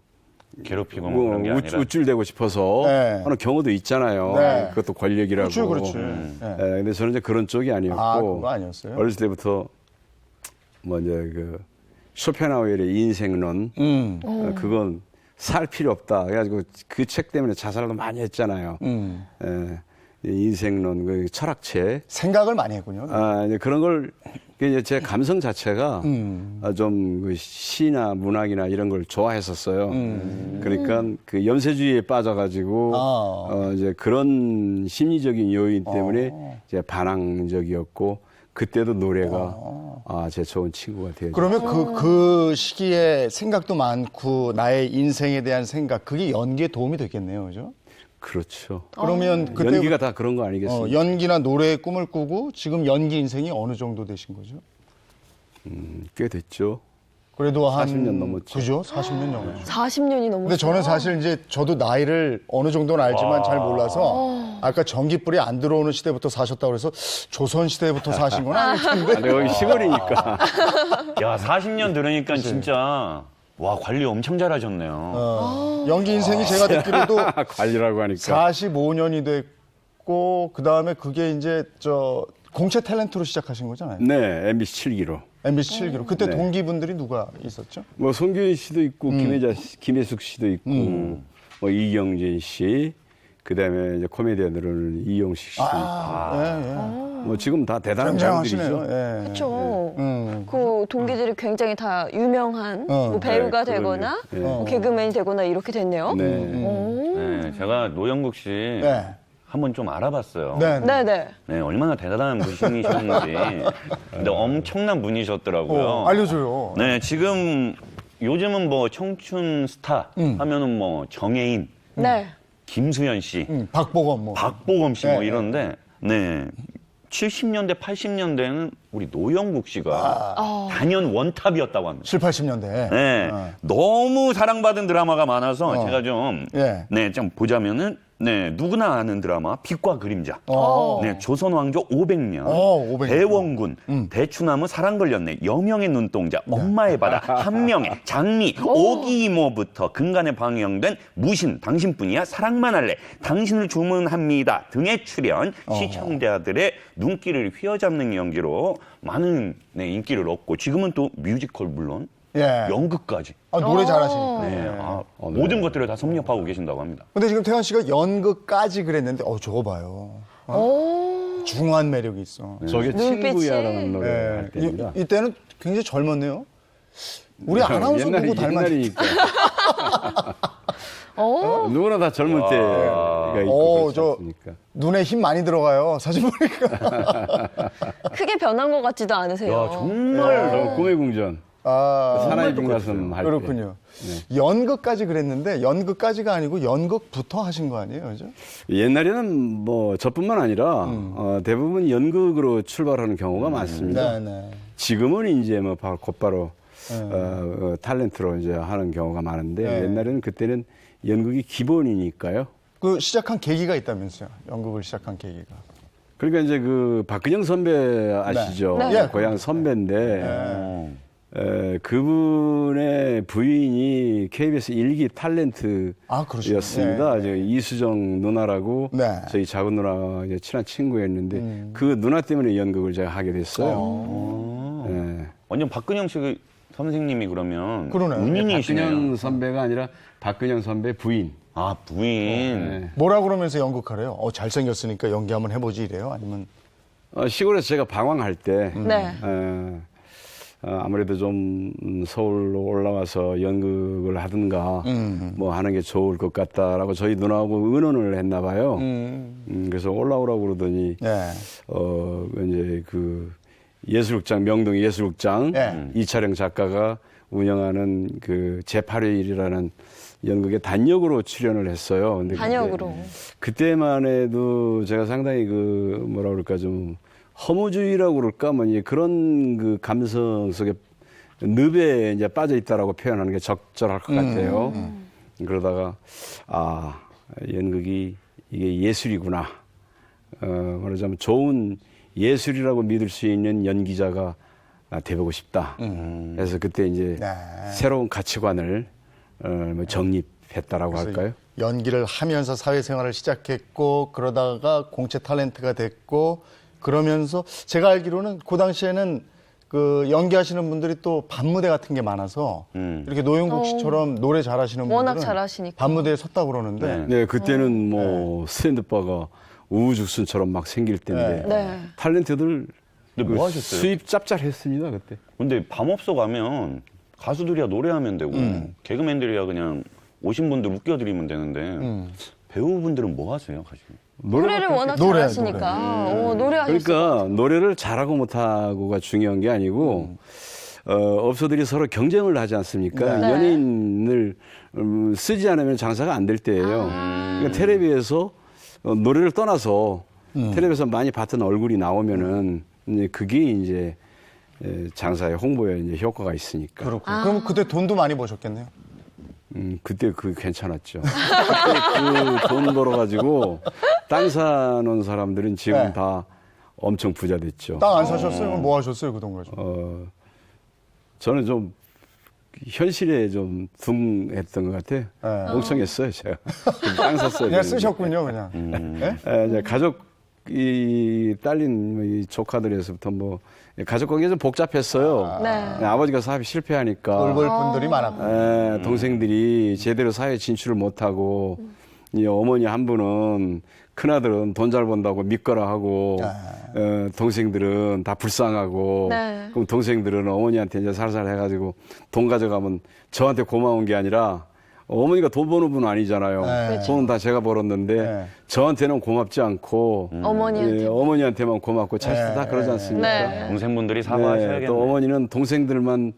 H: 괴롭히고 뭐 그런 게 아니라.
I: 우쭐대고 싶어서
A: 네.
I: 하는 경우도 있잖아요.
A: 네.
I: 그것도 권력이라고.
A: 그렇지.
I: 근데 저는 이제 그런 쪽이 아니었고
A: 그거 아니었어요?
I: 어렸을 때부터 뭐 이제 그 쇼펜하우어의 인생론 그건 살 필요 없다. 그래가지고 그 책 때문에 자살도 많이 했잖아요. 인생론, 그 철학책.
A: 생각을 많이 했군요.
I: 이제 그런 걸, 이제 제 감성 자체가 좀 그 시나 문학이나 이런 걸 좋아했었어요. 그러니까 그 염세주의에 빠져가지고, 이제 그런 심리적인 요인 때문에 이제 반항적이었고, 그때도 노래가 제 좋은 친구가 되었죠.
A: 그러면 그 시기에 생각도 많고 나의 인생에 대한 생각, 그게 연기에 도움이 됐겠네요, 그죠?
I: 그렇죠.
A: 그러면 그때
I: 연기가 다 그런 거 아니겠습니까?
A: 연기나 노래의 꿈을 꾸고 지금 연기 인생이 어느 정도 되신 거죠?
I: 꽤 됐죠.
A: 그래도 한
I: 40년 넘었죠.
A: 그죠? 40년 넘었죠.
B: 40년이 넘었어요.
A: 근데 저는 사실 이제 저도 나이를 어느 정도는 알지만 잘 몰라서 아까 전기불이 안 들어오는 시대부터 사셨다고 그래서 조선 시대부터 사신 건 아닐 텐데.
I: 근데 여기 시골이니까.
H: 야, 40년 들으니까 진짜 와, 관리 엄청 잘하셨네요.
A: 연기 인생이 제가 듣기로도
I: 관리라고 하니까.
A: 45년이 됐고 그다음에 그게 이제 공채 탤런트로 시작하신 거잖아요.
I: 네, MBC 7기로.
A: MBC 7기로. 그때
I: 네.
A: 동기분들이 누가 있었죠?
I: 뭐 송교인 씨도 있고 김혜숙 씨도 있고 뭐 이경진 씨, 그다음에 이제 코미디언으로는 이용식 씨도 있고. 뭐 지금 다 대단한
A: 굉장하시네요.
I: 분들이죠.
A: 예.
B: 그렇죠. 그 동기들이 굉장히 다 유명한 뭐 배우가
I: 네,
B: 되거나
I: 그럼요.
B: 뭐 개그맨이 되거나 이렇게 됐네요.
I: 네.
H: 네, 제가 노영국 씨
A: 네.
H: 한번 좀 알아봤어요.
A: 네. 네.
B: 네네.
H: 네, 얼마나 대단한 분이셨는지. 근데 엄청난 분이셨더라고요.
A: 알려줘요.
H: 네, 지금 요즘은 뭐 청춘 스타 하면은 뭐 정혜인,
B: 네.
H: 김수현 씨,
A: 박보검 뭐.
H: 박보검 씨 뭐
A: 네,
H: 이런데, 네. 70년대, 80년대는 우리 노영국 씨가 단연 원탑이었다고 합니다.
A: 7, 80년대.
H: 네. 너무 사랑받은 드라마가 많아서 제가 좀 보자면은, 네, 누구나 아는 드라마, 빛과 그림자. 네, 조선왕조 500년.
A: 500년.
H: 대원군, 대추나무 사랑 걸렸네, 여명의 눈동자, 엄마의 바다, 한명의, 장미, 오기이모부터 근간에 방영된 무신, 당신뿐이야, 사랑만 할래, 당신을 주문합니다 등에 출연, 시청자들의 눈길을 휘어잡는 연기로 많은 인기를 얻고 지금은 또 뮤지컬 물론
A: 예.
H: 연극까지.
A: 아, 노래 잘하시니까.
H: 네. 모든 것들을 다 섭렵하고 계신다고 합니다.
A: 근데 지금 태환 씨가 연극까지 그랬는데, 저거 봐요. 중후한 매력이 있어.
I: 저게
B: 눈빛이.
I: 친구야라는 노래 할
A: 예.
I: 때입니다.
A: 이때는 굉장히 젊었네요. 우리 아나운서 누구 닮았지?
I: 옛날이니까. 누구나 다 젊을 때가 있고 그렇지
A: 저
I: 않습니까?
A: 눈에 힘 많이 들어가요. 사진 보니까.
B: 크게 변한 것 같지도 않으세요.
H: 야, 정말
I: 저 꿈의 궁전 사나이 빙가슴 할 때.
A: 그렇군요. 연극까지 그랬는데 연극까지가 아니고 연극부터 하신 거 아니에요, 그죠?
I: 옛날에는 뭐 저뿐만 아니라 대부분 연극으로 출발하는 경우가 많습니다.
A: 네.
I: 지금은 이제 뭐 곧바로 탤런트로 이제 하는 경우가 많은데
A: 네.
I: 옛날에는 그때는 연극이 기본이니까요.
A: 그 시작한 계기가 있다면서요. 연극을 시작한 계기가.
I: 그러니까 이제 그 박근영 선배 아시죠?
A: 네. 네.
I: 고향 선배인데 그분의 부인이 KBS 일기 탤런트였습니다.
A: 그러시구나. 네.
I: 이수정 누나라고
A: 네.
I: 저희 작은 누나 이제 친한 친구였는데 그 누나 때문에 연극을 제가 하게 됐어요. 네.
H: 완전 박근영 씨 선생님이 그러면
A: 그러네요.
H: 운인이시네요.
I: 박근영 선배가 아니라 박근영 선배 부인.
H: 아, 부인.
I: 네.
A: 뭐라 그러면서 연극하래요? 잘생겼으니까 연기 한번 해보지 이래요? 아니면
I: 시골에서 제가 방황할 때
B: 네.
I: 아무래도 좀 서울로 올라와서 연극을 하든가 뭐 하는 게 좋을 것 같다라고 저희 누나하고 의논을 했나 봐요. 그래서 올라오라고 그러더니
A: 네.
I: 이제 그 예술극장 명동 예술극장
A: 네.
I: 이차령 작가가 운영하는 그 제8회1이라는 연극에 단역으로 출연을 했어요. 근데
B: 단역으로.
I: 그때만 해도 제가 상당히 그 뭐라 그럴까 좀 허무주의라고 그럴까 뭐 이제 그런 그 감성 속에 늪에 이제 빠져 있다라고 표현하는 게 적절할 것 같아요. 그러다가 연극이 이게 예술이구나. 말하자면 좋은 예술이라고 믿을 수 있는 연기자가 돼보고 싶다. 그래서 그때 이제
A: 네.
I: 새로운 가치관을 정립했다라고 할까요?
A: 연기를 하면서 사회생활을 시작했고 그러다가 공채 탤런트가 됐고 그러면서 제가 알기로는 그 당시에는 그 연기하시는 분들이 또 밤무대 같은 게 많아서 이렇게 노영국 씨처럼 노래 잘하시는
B: 워낙
A: 분들은
B: 잘하시니까.
A: 밤무대에 섰다고 그러는데
I: 네, 그때는 뭐 스탠드바가 우후죽순처럼 막 생길 때인데
B: 네.
I: 탤런트들
H: 근데 뭐 하셨어요?
I: 수입 짭짤했습니다 그때.
H: 근데 밤업소 가면 가수들이야 노래하면 되고 개그맨들이야 그냥 오신 분들 웃겨드리면 되는데 배우분들은 뭐 하세요, 가지고?
B: 노래를 워낙
A: 노래,
B: 잘하시니까 노래하셨어요.
I: 그러니까 노래를 잘하고 못하고가 중요한 게 아니고 업소들이 서로 경쟁을 하지 않습니까?
B: 네.
I: 연예인을 쓰지 않으면 장사가 안 될 때예요. 그러니까 텔레비에서 노래를 떠나서 텔레비에서 많이 봤던 얼굴이 나오면은 이제 그게 이제 장사의 홍보에 이제 효과가 있으니까.
A: 그렇군요. 그럼 그때 돈도 많이 버셨겠네요.
I: 그때 그게 괜찮았죠. 그때 그 돈 벌어가지고 땅 사놓은 사람들은 지금
A: 네.
I: 다 엄청 부자 됐죠.
A: 땅 안 사셨어요? 그럼 뭐 하셨어요? 그 돈 가지고?
I: 저는 좀 현실에 좀 둥했던 것 같아요.
A: 네.
I: 멍청했어요, 제가. 땅 샀어요.
A: 그냥 쓰셨군요, 그냥. 네?
I: 이제 가족, 딸린 이 조카들에서부터 뭐, 가족 관계가 좀 복잡했어요.
B: 네.
I: 아버지가 사업이 실패하니까.
A: 돌볼 분들이 많았고.
I: 동생들이 제대로 사회 진출을 못하고, 이 어머니 한 분은 큰아들은 돈 잘 번다고 믿거라 하고, 동생들은 다 불쌍하고,
B: 네.
I: 그럼 동생들은 어머니한테 이제 살살 해가지고 돈 가져가면 저한테 고마운 게 아니라 어머니가 돈 버는 분은 아니잖아요.
A: 네.
I: 돈은 다 제가 벌었는데
A: 네.
I: 저한테는 고맙지 않고
B: 어머니한테.
I: 어머니한테만 고맙고 자식도 다 그러지 않습니까?
B: 네.
H: 동생분들이
I: 네,
H: 사과하셔야겠네요.
I: 또 어머니는 동생들만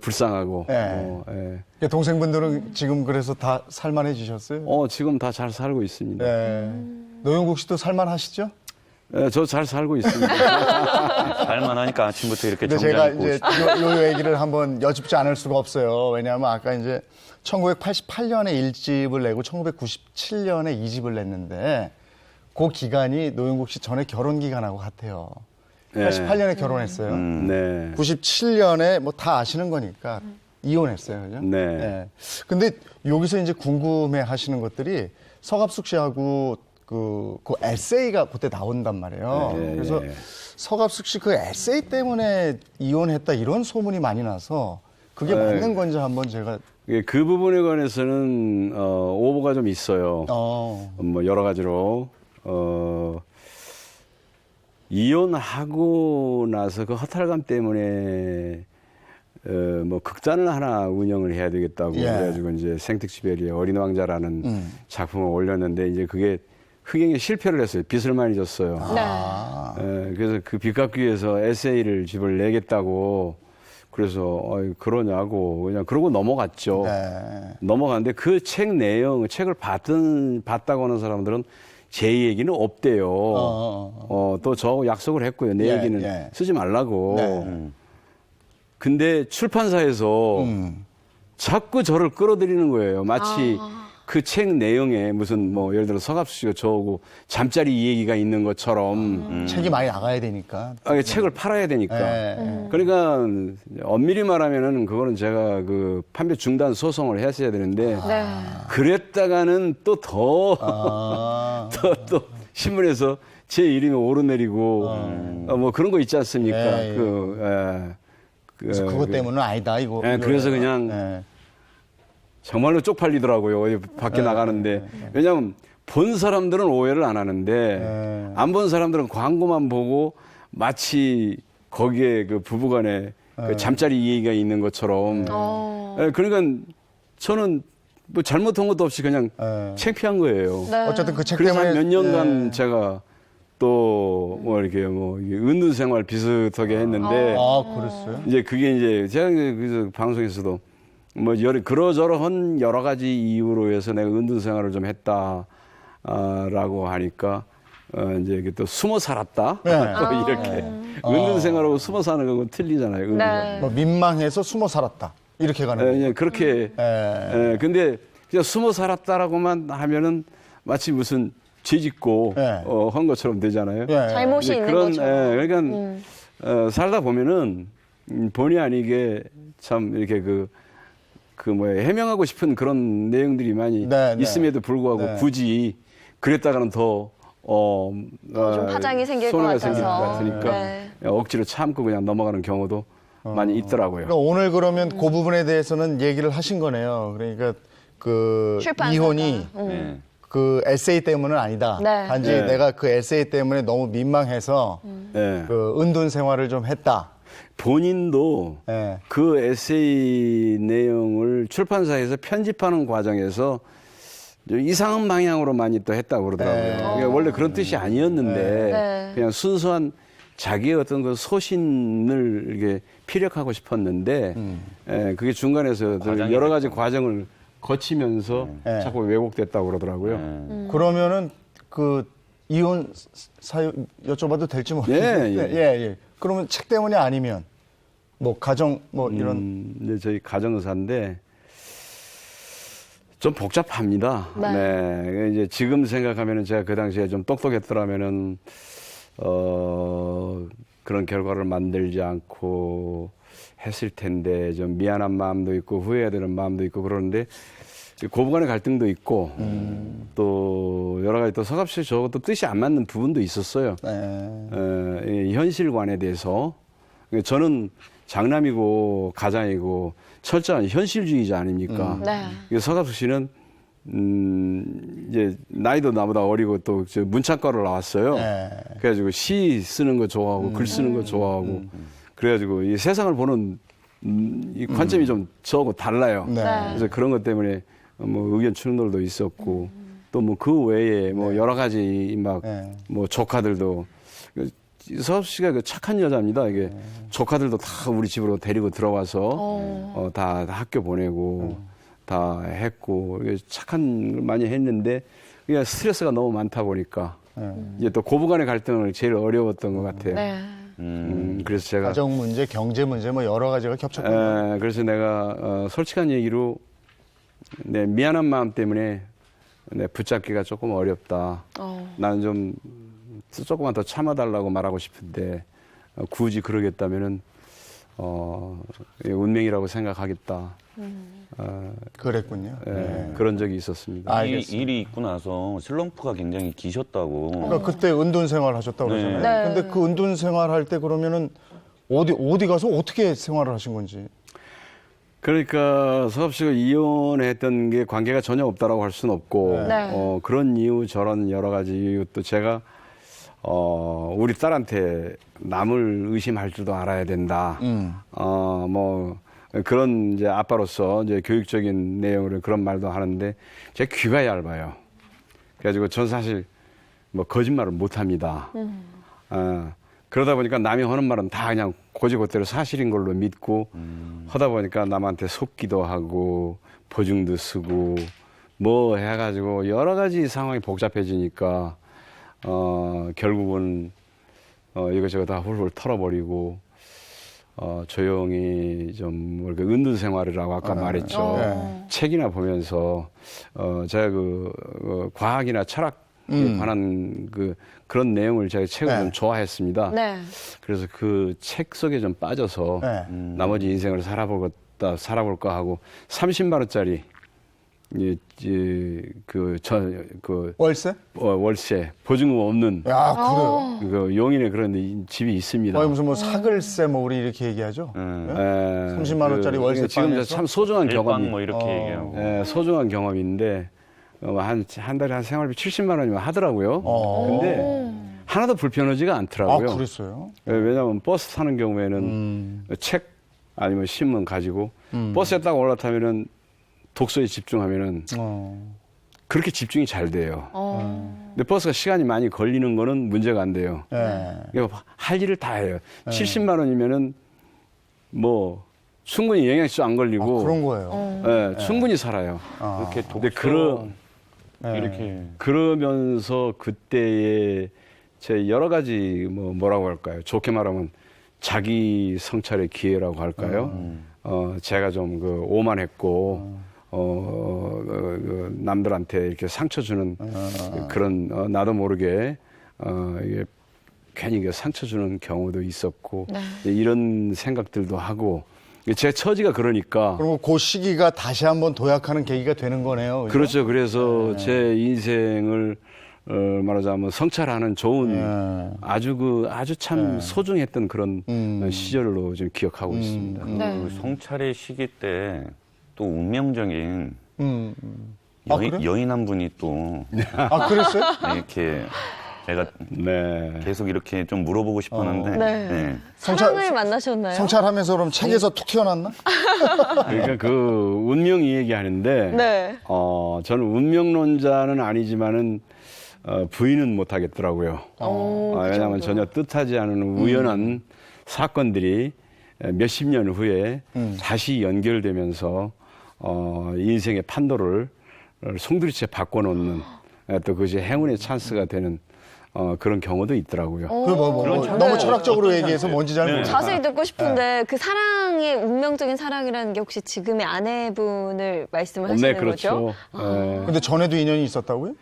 I: 불쌍하고.
A: 네. 동생분들은 지금 그래서 다 살만해지셨어요?
I: 지금 다 잘 살고 있습니다.
A: 네. 노영국 씨도 살만하시죠?
I: 저 잘 살고 있습니다.
H: 살만하니까 아침부터 이렇게
A: 근데 제가
H: 정장 입고
A: 이제 요 얘기를 한번 여쭙지 않을 수가 없어요. 왜냐하면 아까 이제 1988년에 1집을 내고 1997년에 2집을 냈는데 그 기간이 노영국 씨 전에 결혼 기간하고 같아요. 88년에 결혼했어요.
I: 네.
A: 97년에 뭐 다 아시는 거니까 이혼했어요. 그죠?
I: 네.
A: 근데 여기서 이제 궁금해 하시는 것들이 서갑숙 씨하고 그 에세이가 그때 나온단 말이에요.
I: 네.
A: 그래서 서갑숙 씨 그 에세이 때문에 이혼했다 이런 소문이 많이 나서 그게 맞는 건지 한번 제가
I: 그 부분에 관해서는 오보가 좀 있어요. 뭐 여러 가지로 이혼하고 나서 그 허탈감 때문에 뭐 극단을 하나 운영을 해야 되겠다고 그래가지고 이제 생특치베리의 어린 왕자라는 작품을 올렸는데 이제 그게 흥행에 실패를 했어요. 빚을 많이 졌어요. 그래서 그 빚 갚기 위해서 에세이를 집을 내겠다고 그래서 그러냐고 그냥 그러고 넘어갔죠. 넘어갔는데 그 책 내용, 책을 봤다고 하는 사람들은 제 얘기는 없대요. 또 저 약속을 했고요. 내 얘기는 쓰지 말라고. 근데 출판사에서 자꾸 저를 끌어들이는 거예요. 마치 그 책 내용에 무슨 뭐 예를 들어 서갑수 씨가 저하고 잠자리 얘기가 있는 것처럼
A: 책이 많이 나가야 되니까.
I: 책을 팔아야 되니까. 그러니까 엄밀히 말하면은 그거는 제가 그 판매 중단 소송을 했어야 되는데 그랬다가는 또 더 또 신문에서 제 이름이 오르내리고 뭐 그런 거 있지 않습니까?
A: 그래서 그것 때문은 아니다 이거.
I: 그래서 그냥 정말로 쪽팔리더라고요. 밖에 나가는데. 왜냐하면 본 사람들은 오해를 안 하는데 안 본 사람들은 광고만 보고 마치 거기에 그 부부간에 그 잠자리 얘기가 있는 것처럼. 그러니까 저는 뭐 잘못한 것도 없이 그냥 창피한 거예요.
A: 어쨌든 그 책
I: 그래서
A: 때문에
I: 한 몇 년간 제가 또 뭐 이렇게 뭐 은둔 생활 비슷하게 했는데
A: 그랬어요?
I: 이제 그게 이제 제가 그래서 방송에서도 뭐 그러저러한 여러 가지 이유로 해서 내가 은둔 생활을 좀 했다라고 하니까 이제 이게 또 숨어 살았다 또 이렇게 은둔 생활하고 숨어 사는 건 틀리잖아요. 은둔 생활.
A: 뭐 민망해서 숨어 살았다 이렇게 가는 거예요.
I: 그렇게. 근데 그냥 숨어 살았다라고만 하면은 마치 무슨 죄짓고 한 것처럼 되잖아요.
B: 잘못이 있는
I: 그런,
B: 것처럼.
I: 그러니까 살다 보면은 본의 아니게 참 이렇게 해명하고 싶은 그런 내용들이 많이 있음에도 불구하고 굳이 그랬다가는 더
B: 좀 파장이 생길 것
I: 손해가 생길 것
B: 같아서.
I: 같으니까 억지로 참고 그냥 넘어가는 경우도 많이 있더라고요.
A: 그러니까 오늘 그러면 그 부분에 대해서는 얘기를 하신 거네요. 그러니까 그
B: 출판사가.
A: 이혼이 그 에세이 때문은 아니다. 단지 내가 그 에세이 때문에 너무 민망해서 그 은둔 생활을 좀 했다.
I: 본인도 그 에세이 내용을 출판사에서 편집하는 과정에서 이상한 방향으로 많이 또 했다고 그러더라고요. 그러니까 원래 그런 뜻이 아니었는데 그냥 순수한 자기의 어떤 그 소신을 이렇게 피력하고 싶었는데 그게 중간에서 여러 가지 과정을 거치면서 자꾸 왜곡됐다고 그러더라고요.
A: 그러면은 그 이혼 사유 여쭤봐도 될지 모르겠는데 그러면 책 때문이 아니면 뭐 가정 뭐 이런
I: 이제 저희 가정의사인데 좀 복잡합니다. 이제 지금 생각하면은 제가 그 당시에 좀 똑똑했더라면은 그런 결과를 만들지 않고 했을 텐데 좀 미안한 마음도 있고 후회해야 되는 마음도 있고 그러는데 고부간의 갈등도 있고 또 여러 가지 또 서갑씨 저것도 뜻이 안 맞는 부분도 있었어요. 현실관에 대해서 저는 장남이고 가장이고 철저한 현실주의자 아닙니까? 서갑수 씨는 이제 나이도 나보다 어리고 또 문창과를 나왔어요. 그래가지고 시 쓰는 거 좋아하고 글 쓰는 거 좋아하고 그래가지고 이 세상을 보는 이 관점이 좀 저하고 달라요. 그래서 그런 것 때문에 뭐 의견 충돌도 있었고 또 뭐 그 외에 뭐 여러 가지 막 뭐 조카들도 서갑수 씨가 그 착한 여자입니다. 이게 조카들도 다 우리 집으로 데리고 들어와서 다 학교 보내고 다 했고 착한 걸 많이 했는데 그게 스트레스가 너무 많다 보니까 이제 또 고부간의 갈등을 제일 어려웠던 것 같아요. 그래서 제가
A: 가정 문제, 경제 문제 뭐 여러 가지가 겹쳤거든요.
I: 그래서 내가 솔직한 얘기로 내 미안한 마음 때문에 내 붙잡기가 조금 어렵다. 나는 좀 조금만 더 참아달라고 말하고 싶은데 굳이 그러겠다면은 운명이라고 생각하겠다.
A: 그랬군요.
I: 그런 적이 있었습니다.
J: 이 일이 있고 나서 슬럼프가 굉장히 기셨다고.
A: 그러니까 그때 은둔 생활 하셨다고 그러잖아요. 근데 그 은둔 생활 할 때 그러면은 어디 가서 어떻게 생활을 하신 건지.
I: 그러니까 서갑 씨가 이혼했던 게 관계가 전혀 없다라고 할 수는 없고
B: 네.
I: 그런 이유 저런 여러 가지 이유 또 제가 우리 딸한테 남을 의심할 줄도 알아야 된다. 뭐 그런 이제 아빠로서 이제 교육적인 내용으로 그런 말도 하는데 제 귀가 얇아요. 그래가지고 전 사실 뭐 거짓말을 못 합니다. 그러다 보니까 남이 하는 말은 다 그냥 고지고대로 사실인 걸로 믿고 하다 보니까 남한테 속기도 하고 보증도 쓰고 뭐 해가지고 여러 가지 상황이 복잡해지니까 결국은 이것저것 다 훌훌 털어버리고 조용히 좀 뭐랄까 은둔 생활이라고 아까 말했죠. 책이나 보면서 제가 과학이나 철학에 관한 그런 내용을 제가 책을 좀 좋아했습니다.
B: 네.
I: 그래서 그 책 속에 좀 빠져서 나머지 인생을 살아볼까 하고 30만 원짜리
A: 월세?
I: 월세 보증금 없는
A: 야, 그래요?
I: 그 용인에 그런 집이 있습니다.
A: 무슨 뭐 사글세 뭐 우리 이렇게 얘기하죠? 네? 30만 원짜리 월세
I: 지금
A: 방에서?
I: 참 소중한 경험이
J: 뭐 이렇게 얘기하고.
I: 소중한 경험인데 한 달에 한 생활비 70만 원이면 하더라고요. 근데 하나도 불편하지가 않더라고요.
A: 아, 그랬어요?
I: 왜냐하면 버스 타는 경우에는 책 아니면 신문 가지고 버스에 딱 올라타면은 독서에 집중하면은 그렇게 집중이 잘 돼요. 근데 버스가 시간이 많이 걸리는 거는 문제가 안 돼요. 그러니까 할 일을 다 해요. 70만 원이면은 뭐 충분히 영양실조 안 걸리고
A: 그런 거예요.
I: 충분히 살아요.
J: 이렇게
I: 근데
J: 이렇게
I: 그러면서 그때의 제 여러 가지 뭐라고 할까요? 좋게 말하면 자기 성찰의 기회라고 할까요? 제가 좀 오만했고 남들한테 이렇게 상처 주는 그런 나도 모르게 이게 괜히 상처 주는 경우도 있었고 이런 생각들도 하고 제 처지가 그러니까
A: 그리고 그 시기가 다시 한번 도약하는 계기가 되는 거네요. 그죠?
I: 그렇죠. 그래서 제 인생을 말하자면 성찰하는 좋은 아주 참 소중했던 그런 시절로 좀 기억하고 있습니다.
J: 그 성찰의 시기 때 또 운명적인
A: 그래요?
J: 여인 한 분이 또
A: 아, 그랬어요?
J: 이렇게 제가 계속 이렇게 좀 물어보고 싶었는데
B: 네. 사랑을 만나셨나요?
A: 성찰하면서 그럼 책에서 툭 튀어났나?
I: 그러니까 그 운명 이 얘기하는데
B: 네.
I: 저는 운명론자는 아니지만은 부인은 못하겠더라고요. 왜냐하면 전혀 뜻하지 않은 우연한 사건들이 몇십 년 후에 다시 연결되면서 인생의 판도를 송두리째 바꿔놓는 또 그것이 행운의 찬스가 되는 그런 경우도 있더라고요.
A: 너무 철학적으로 얘기해서 뭔지 잘 모르겠어요.
B: 자세히 듣고 싶은데 그 사랑의 운명적인 사랑이라는 게 혹시 지금의 아내분을 말씀을 하시는
I: 네, 그렇죠.
B: 거죠?
A: 근데 전에도 인연이 있었다고요?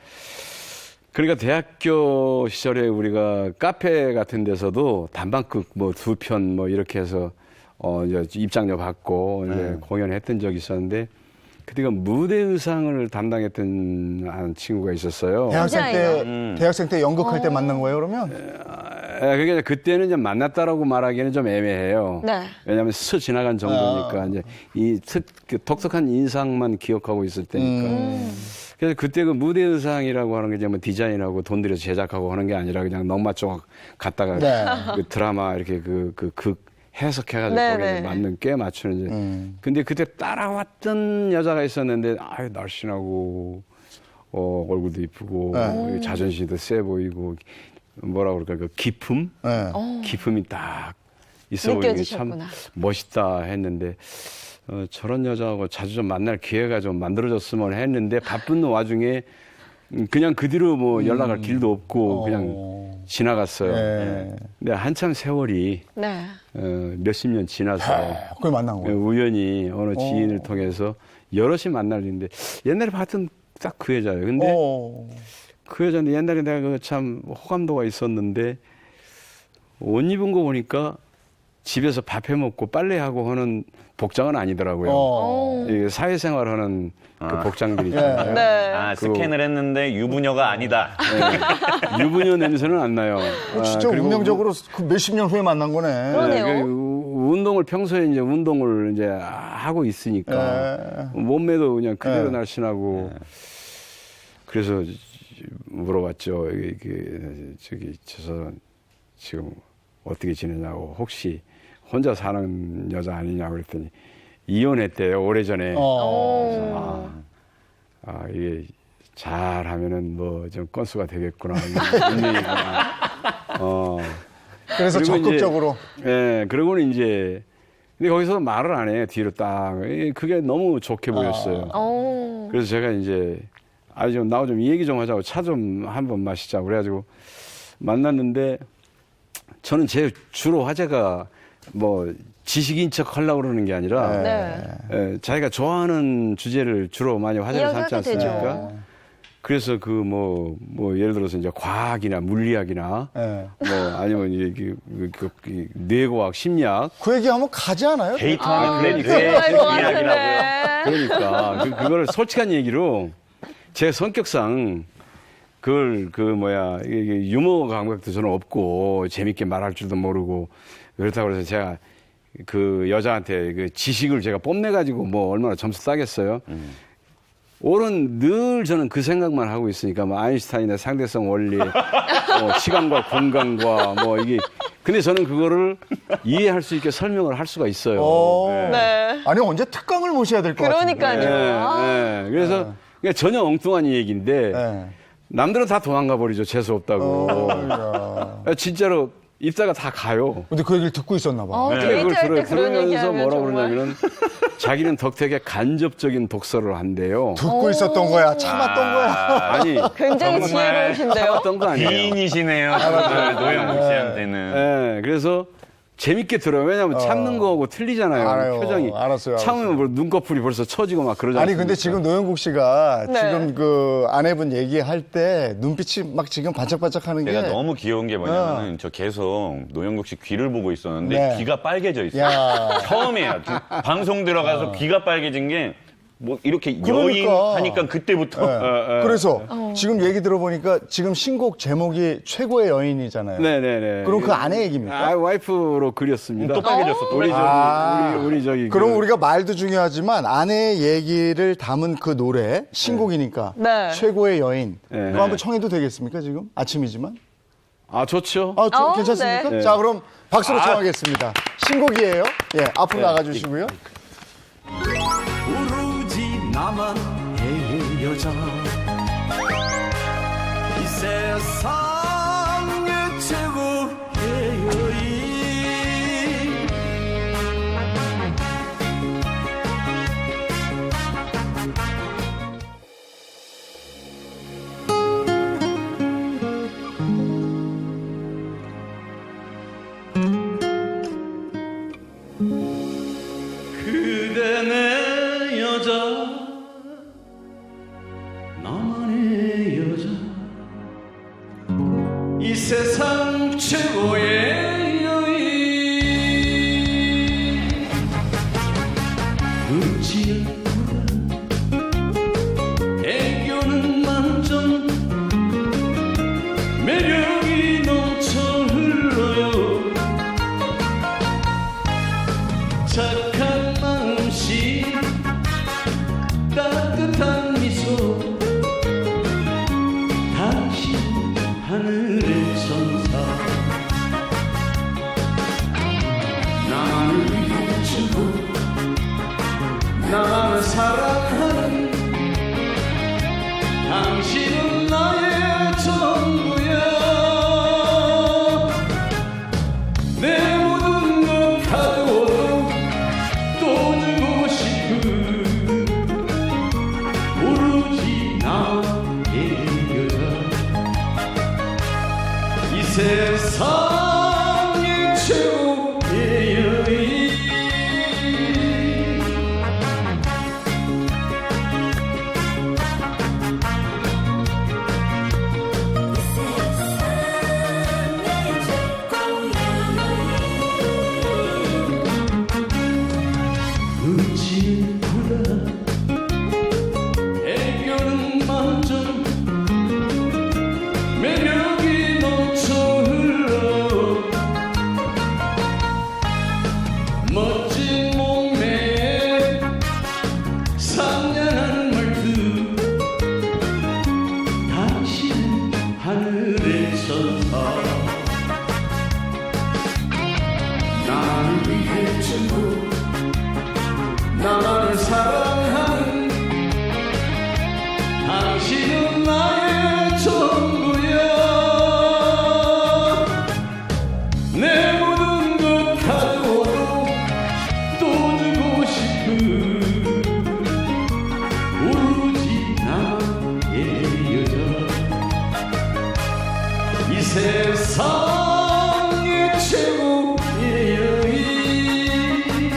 I: 그러니까 대학교 시절에 우리가 카페 같은 데서도 단방극 2편 이렇게 해서 이제 입장료 받고 이제 공연했던 적이 있었는데 그때가 무대 의상을 담당했던 한 친구가 있었어요.
A: 대학생 때 연극할 때 만난 거예요, 그러면?
I: 그게 그때는 이제 만났다라고 말하기에는 좀 애매해요.
B: 네.
I: 왜냐하면 스쳐 지나간 정도니까 이제 그 독특한 인상만 기억하고 있을 때니까. 그래서 그때 그 무대 의상이라고 하는 게 이제 디자인하고 돈 들여서 제작하고 하는 게 아니라 그냥 넉마 쪽 갖다가 그 드라마 이렇게 극 해석해가지고 거기에 맞는 꽤 맞추는 이제. 근데 그때 따라왔던 여자가 있었는데 날씬하고 얼굴도 이쁘고 자존심도 세 보이고 뭐라 그럴까 그 기품이 딱 있어 보이는 게 참 멋있다 했는데 저런 여자하고 자주 좀 만날 기회가 좀 만들어졌으면 했는데 바쁜 와중에 그냥 그 뒤로 연락할 길도 없고 그냥 지나갔어요. 근데 한참 세월이 몇십 년 지나서
A: 그걸 만난 거예요.
I: 우연히 어느 지인을 통해서 여럿이 만날 일인데 옛날에 봤던 딱 그 여자예요. 근데 그 여자인데 옛날에 내가 참 호감도가 있었는데 옷 입은 거 보니까 집에서 밥 해 먹고 빨래하고 하는 복장은 아니더라고요. 이게 사회생활하는 그 복장들이 있잖아요.
J: 스캔을 했는데 유부녀가 아니다.
I: 유부녀 냄새는 안 나요.
A: 진짜 운명적으로 그 몇십 년 후에 만난 거네.
B: 그러네요.
I: 운동을 평소에 이제 운동을 이제 하고 있으니까 몸매도 그냥 그대로 날씬하고 그래서 물어봤죠. 저기 저 지금 어떻게 지내냐고 혹시 혼자 사는 여자 아니냐고 그랬더니 이혼했대요 오래전에. 이게 잘하면은 뭐 좀 건수가 되겠구나. 운명이구나.
A: 그래서
I: 그리고
A: 적극적으로.
I: 예, 그러고는 이제 근데 거기서 말을 안 해요. 뒤로 딱. 그게 너무 좋게 보였어요. 그래서 제가 이제 좀 나와 좀 이 얘기 좀 하자고 차 좀 한번 마시자고 그래가지고 만났는데 저는 제 주로 화제가 뭐 지식인 척 하려고 그러는 게 아니라 자기가 좋아하는 주제를 주로 많이 화제를 삼지 않습니까?
B: 되죠.
I: 그래서 그 뭐 예를 들어서 이제 과학이나 물리학이나 뭐 아니면 이게 그 뇌과학, 심리학
A: 그 얘기하면 가지 않아요?
H: 데이터하는
I: 그러니까 그거를 솔직한 얘기로 제 성격상 그걸 이게 유머 감각도 저는 없고 재밌게 말할 줄도 모르고 그렇다고 해서 제가 그 여자한테 그 지식을 제가 뽐내가지고 뭐 얼마나 점수 따겠어요. 오른 늘 저는 그 생각만 하고 있으니까 뭐 아인슈타인의 상대성 원리, 시간과 공간과 뭐 이게 근데 저는 그거를 이해할 수 있게 설명을 할 수가 있어요.
A: 아니 언제 특강을 모셔야 될 것 같은데.
B: 그러니까요.
I: 그래서 그냥 전혀 엉뚱한 얘기인데 남들은 다 도망가 버리죠. 재수 없다고. 진짜로 입사가 다 가요.
A: 근데 그 얘기를 듣고 있었나 봐.
B: 데이트할 때 그런
I: 그러면서
B: 얘기하면
I: 뭐라고
B: 정말.
I: 그러냐면은 자기는 덕택에 간접적인 독서를 한대요.
A: 듣고 있었던 거야. 참았던 거야.
I: 아니
B: 굉장히 지혜로우신데요.
I: 참았던 거 아니에요.
J: 미인이시네요. 노영국 씨한테는.
I: 네, 그래서 재밌게 들어요. 왜냐하면 참는 거하고 틀리잖아요.
A: 알아요.
I: 표정이.
A: 알았어요.
I: 참으면 뭐 눈꺼풀이 벌써 처지고 막 그러잖아요.
A: 아니 근데 지금 노영국 씨가
B: 네.
A: 지금 그 아내분 얘기할 때 눈빛이 막 지금 반짝반짝하는 게
J: 내가 너무 귀여운 게 뭐냐면은 저 계속 노영국 씨 귀를 보고 있었는데 귀가 빨개져 있어요.
A: 야.
J: 처음이에요. 방송 들어가서 귀가 빨개진 게 뭐 이렇게
A: 그러니까.
J: 여인하니까 그때부터
A: 그래서 지금 얘기 들어보니까 지금 신곡 제목이 최고의 여인이잖아요.
I: 네네네.
A: 그럼 그 아내 얘기입니까?
I: 와이프로 그렸습니다.
J: 또 빨개졌어. 또.
I: 우리 저기.
A: 그럼 우리가 말도 중요하지만 아내의 얘기를 담은 그 노래 신곡이니까
B: 네.
A: 최고의 여인
I: 네.
A: 그거 한번 청해도 되겠습니까 지금? 아침이지만
I: 좋죠.
A: 괜찮습니까?
I: 네.
A: 자 그럼 박수로 청하겠습니다. 신곡이에요. 예 앞으로 나가주시고요.
G: 오로지 나만 해요 여자 이 세상의 최고의 여인 그대 내 여자 나만의 여자 이 세상 최고의 여인 눈치 애교는 만점 매력이 넘쳐 흘러요 착한 마음씨 따뜻한 미소 당신 하늘의 천사 나만을 비추고 나만을 사랑하는 당신은 나의 전부야 내 모든 것 가져도 또 주고 싶은 오로지 나의 여자 이 세상의 최고의 여인 세상의 최고의 여인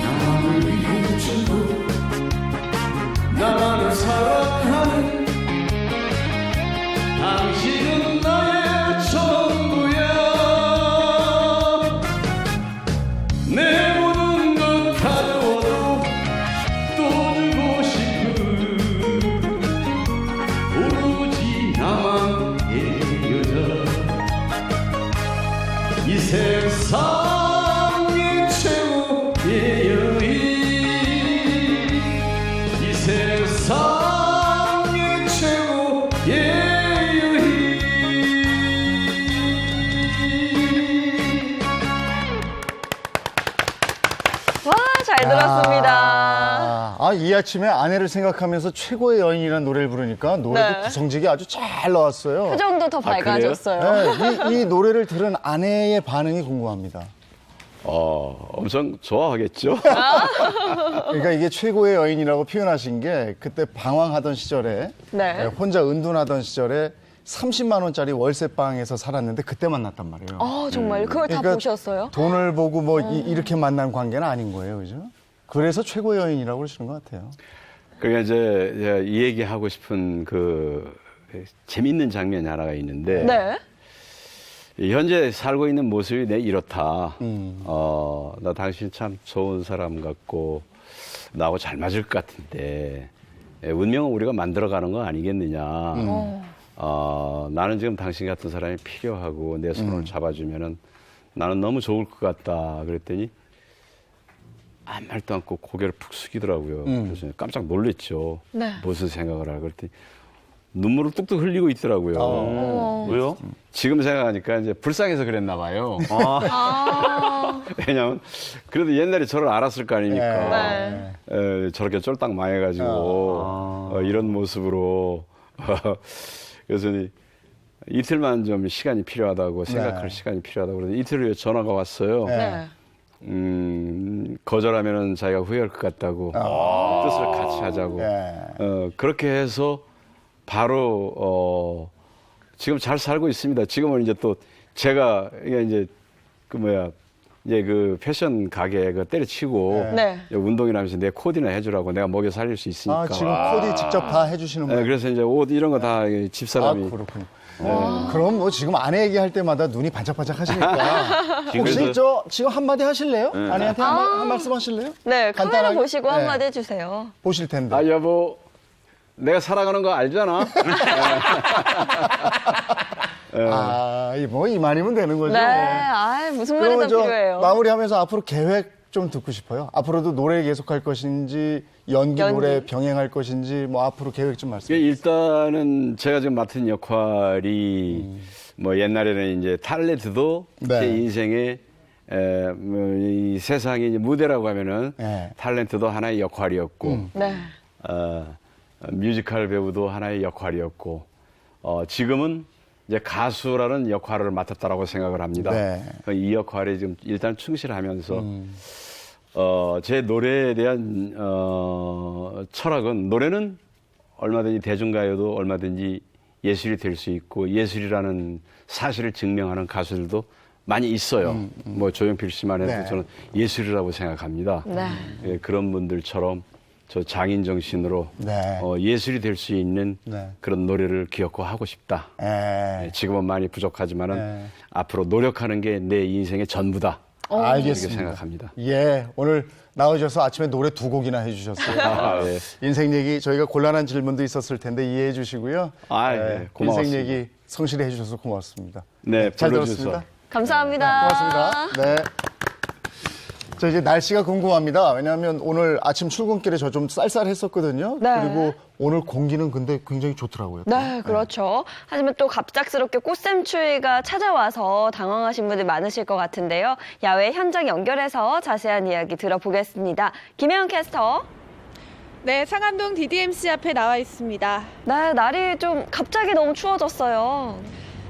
G: 나만을 위해 주고 나만을 사랑하는 당신은 나의 전부야 내 모든 것 가져와도 또 주고 싶은 오로지 나만의 여자 이 세상의 최고의 여인 이 세상의 최고의 여인
B: 와, 잘 들었습니다.
A: 이 아침에 아내를 생각하면서 최고의 여인이라는 노래를 부르니까 노래도
B: 네.
A: 구성직이 아주 잘 나왔어요.
B: 표정도 더 밝아졌어요.
A: 네, 이 노래를 들은 아내의 반응이 궁금합니다.
I: 엄청 좋아하겠죠.
A: 그러니까 이게 최고의 여인이라고 표현하신 게 그때 방황하던 시절에
B: 네.
A: 혼자 은둔하던 시절에 30만 원짜리 월세방에서 살았는데 그때 만났단 말이에요.
B: 정말 그걸 다
A: 그러니까
B: 보셨어요?
A: 돈을 보고 뭐 이렇게 만난 관계는 아닌 거예요, 그죠? 그래서 최고의 여인이라고 그러시는 것 같아요.
I: 그러니까 이제 이 얘기하고 싶은 그 재밌는 장면이 하나가 있는데
B: 네.
I: 현재 살고 있는 모습이 내 이렇다. 나 당신 참 좋은 사람 같고 나하고 잘 맞을 것 같은데 운명은 우리가 만들어가는 거 아니겠느냐. 나는 지금 당신 같은 사람이 필요하고 내 손을 잡아주면은 나는 너무 좋을 것 같다. 그랬더니 아무 말도 않고 고개를 푹 숙이더라고요. 그래서 깜짝 놀랐죠.
B: 네.
I: 무슨 생각을 하고 그랬더니 눈물을 뚝뚝 흘리고 있더라고요.
J: 왜요?
I: 지금 생각하니까 이제 불쌍해서 그랬나 봐요. 왜냐면 그래도 옛날에 저를 알았을 거 아닙니까. 저렇게 쫄딱 망해가지고 이런 모습으로 그래서 이틀만 좀 시간이 필요하다고 생각할 시간이 필요하다고 그래서 이틀 후에 전화가 왔어요.
B: 네.
I: 거절하면은 자기가 후회할 것 같다고 뜻을 같이 하자고. 그렇게 해서 바로 지금 잘 살고 있습니다. 지금은 이제 또 제가 이게 이제 이제 그 패션 가게 그 때려치고
B: 네.
I: 운동이나 하면서 내 코디나 해주라고 내가 먹여 살릴 수 있으니까.
A: 지금 코디 직접 다 해주시는 거예요?
I: 그래서 이제 옷 이런 거 다 집사람이.
A: 그렇군요. 그럼 뭐 지금 아내 얘기할 때마다 눈이 반짝반짝 하시니까 혹시 지금 한마디 하실래요? 아내한테 한 말씀 하실래요?
B: 네, 카메라
A: 간단하게?
B: 보시고
A: 네.
B: 한마디 해주세요.
A: 보실 텐데.
I: 여보, 내가 살아가는 거 알잖아.
A: 이 말이면 되는 거죠.
B: 네, 무슨 말이 더
A: 그러면
B: 필요해요?
A: 마무리하면서 앞으로 계획 좀 듣고 싶어요. 앞으로도 노래 계속할 것인지 연기 노래 병행할 것인지 뭐 앞으로 계획 좀 말씀해 주세요.
I: 일단은 제가 지금 맡은 역할이 뭐 옛날에는 이제 탤런트도 제 인생의 이 세상의 이제 무대라고 하면은 탤런트도 하나의 역할이었고
B: 네.
I: 뮤지컬 배우도 하나의 역할이었고 지금은 이제 가수라는 역할을 맡았다라고 생각을 합니다. 이 역할에 지금 일단 충실하면서 제 노래에 대한 철학은 노래는 얼마든지 대중가요도 얼마든지 예술이 될 수 있고 예술이라는 사실을 증명하는 가수들도 많이 있어요. 뭐 조용필 씨만 해도 저는 예술이라고 생각합니다. 그런 분들처럼 저 장인 정신으로 예술이 될 수 있는 그런 노래를 기억하고 하고 싶다. 지금은 많이 부족하지만은 앞으로 노력하는 게 내 인생의 전부다.
A: 알겠습니다.
I: 이렇게 생각합니다.
A: 오늘 나오셔서 아침에 노래 2곡이나 해주셨어요. 인생 얘기 저희가 곤란한 질문도 있었을 텐데 이해해 주시고요.
I: 고맙습니다.
A: 인생 얘기 성실히 해주셔서 고맙습니다.
I: 불러주셔서.
A: 잘 들었습니다.
B: 감사합니다.
A: 고맙습니다. 네. 저 이제 날씨가 궁금합니다. 왜냐하면 오늘 아침 출근길에 저 좀 쌀쌀했었거든요. 그리고 오늘 공기는 근데 굉장히 좋더라고요.
B: 네, 그렇죠. 하지만 또 갑작스럽게 꽃샘추위가 찾아와서 당황하신 분들 많으실 것 같은데요. 야외 현장 연결해서 자세한 이야기 들어보겠습니다. 김혜영 캐스터.
K: 네, 상암동 DDMC 앞에 나와 있습니다.
B: 네, 날이 좀 갑자기 너무 추워졌어요.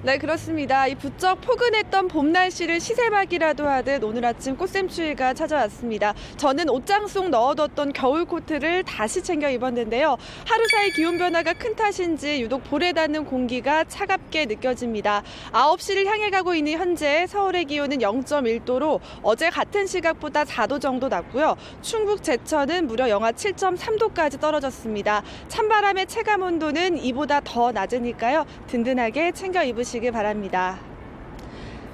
K: 네, 그렇습니다. 이 부쩍 포근했던 봄 날씨를 시세막이라도 하듯 오늘 아침 꽃샘추위가 찾아왔습니다. 저는 옷장 속 넣어뒀던 겨울 코트를 다시 챙겨 입었는데요. 하루 사이 기온 변화가 큰 탓인지 유독 볼에 닿는 공기가 차갑게 느껴집니다. 9시를 향해 가고 있는 현재 서울의 기온은 0.1도로 어제 같은 시각보다 4도 정도 낮고요. 충북 제천은 무려 영하 7.3도까지 떨어졌습니다. 찬바람의 체감 온도는 이보다 더 낮으니까요. 든든하게 챙겨 입으시기 바랍니다.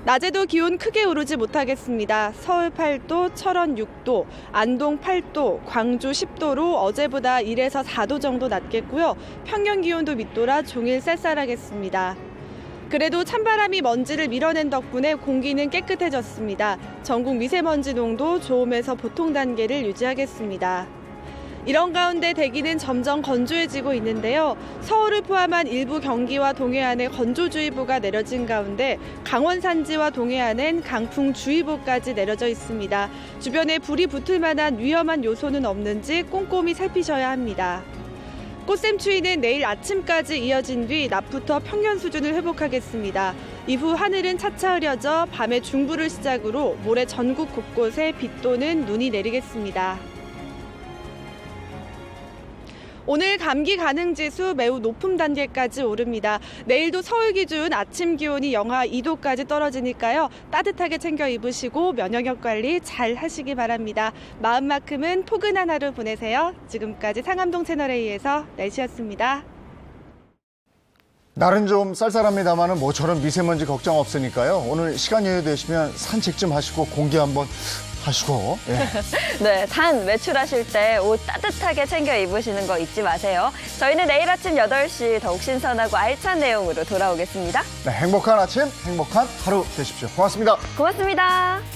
K: 낮에도 기온 크게 오르지 못하겠습니다. 서울 8도, 철원 6도, 안동 8도, 광주 10도로 어제보다 1에서 4도 정도 낮겠고요. 평년 기온도 밑돌아 종일 쌀쌀하겠습니다. 그래도 찬바람이 먼지를 밀어낸 덕분에 공기는 깨끗해졌습니다. 전국 미세먼지 농도 좋음에서 보통 단계를 유지하겠습니다. 이런 가운데 대기는 점점 건조해지고 있는데요. 서울을 포함한 일부 경기와 동해안에 건조주의보가 내려진 가운데 강원 산지와 동해안엔 강풍주의보까지 내려져 있습니다. 주변에 불이 붙을 만한 위험한 요소는 없는지 꼼꼼히 살피셔야 합니다. 꽃샘추위는 내일 아침까지 이어진 뒤 낮부터 평년 수준을 회복하겠습니다. 이후 하늘은 차차 흐려져 밤에 중부를 시작으로 모레 전국 곳곳에 비 또는 눈이 내리겠습니다. 오늘 감기 가능 지수 매우 높은 단계까지 오릅니다. 내일도 서울 기준 아침 기온이 영하 2도까지 떨어지니까요. 따뜻하게 챙겨 입으시고 면역력 관리 잘 하시기 바랍니다. 마음만큼은 포근한 하루 보내세요. 지금까지 상암동 채널A에서 날씨였습니다.
A: 날은 좀 쌀쌀합니다만은 모처럼 미세먼지 걱정 없으니까요. 오늘 시간 여유 되시면 산책 좀 하시고 공기 한번 하시고. 예.
B: 네, 단 외출하실 때 옷 따뜻하게 챙겨 입으시는 거 잊지 마세요. 저희는 내일 아침 8시 더욱 신선하고 알찬 내용으로 돌아오겠습니다.
A: 네, 행복한 아침, 행복한 하루 되십시오. 고맙습니다.
B: 고맙습니다.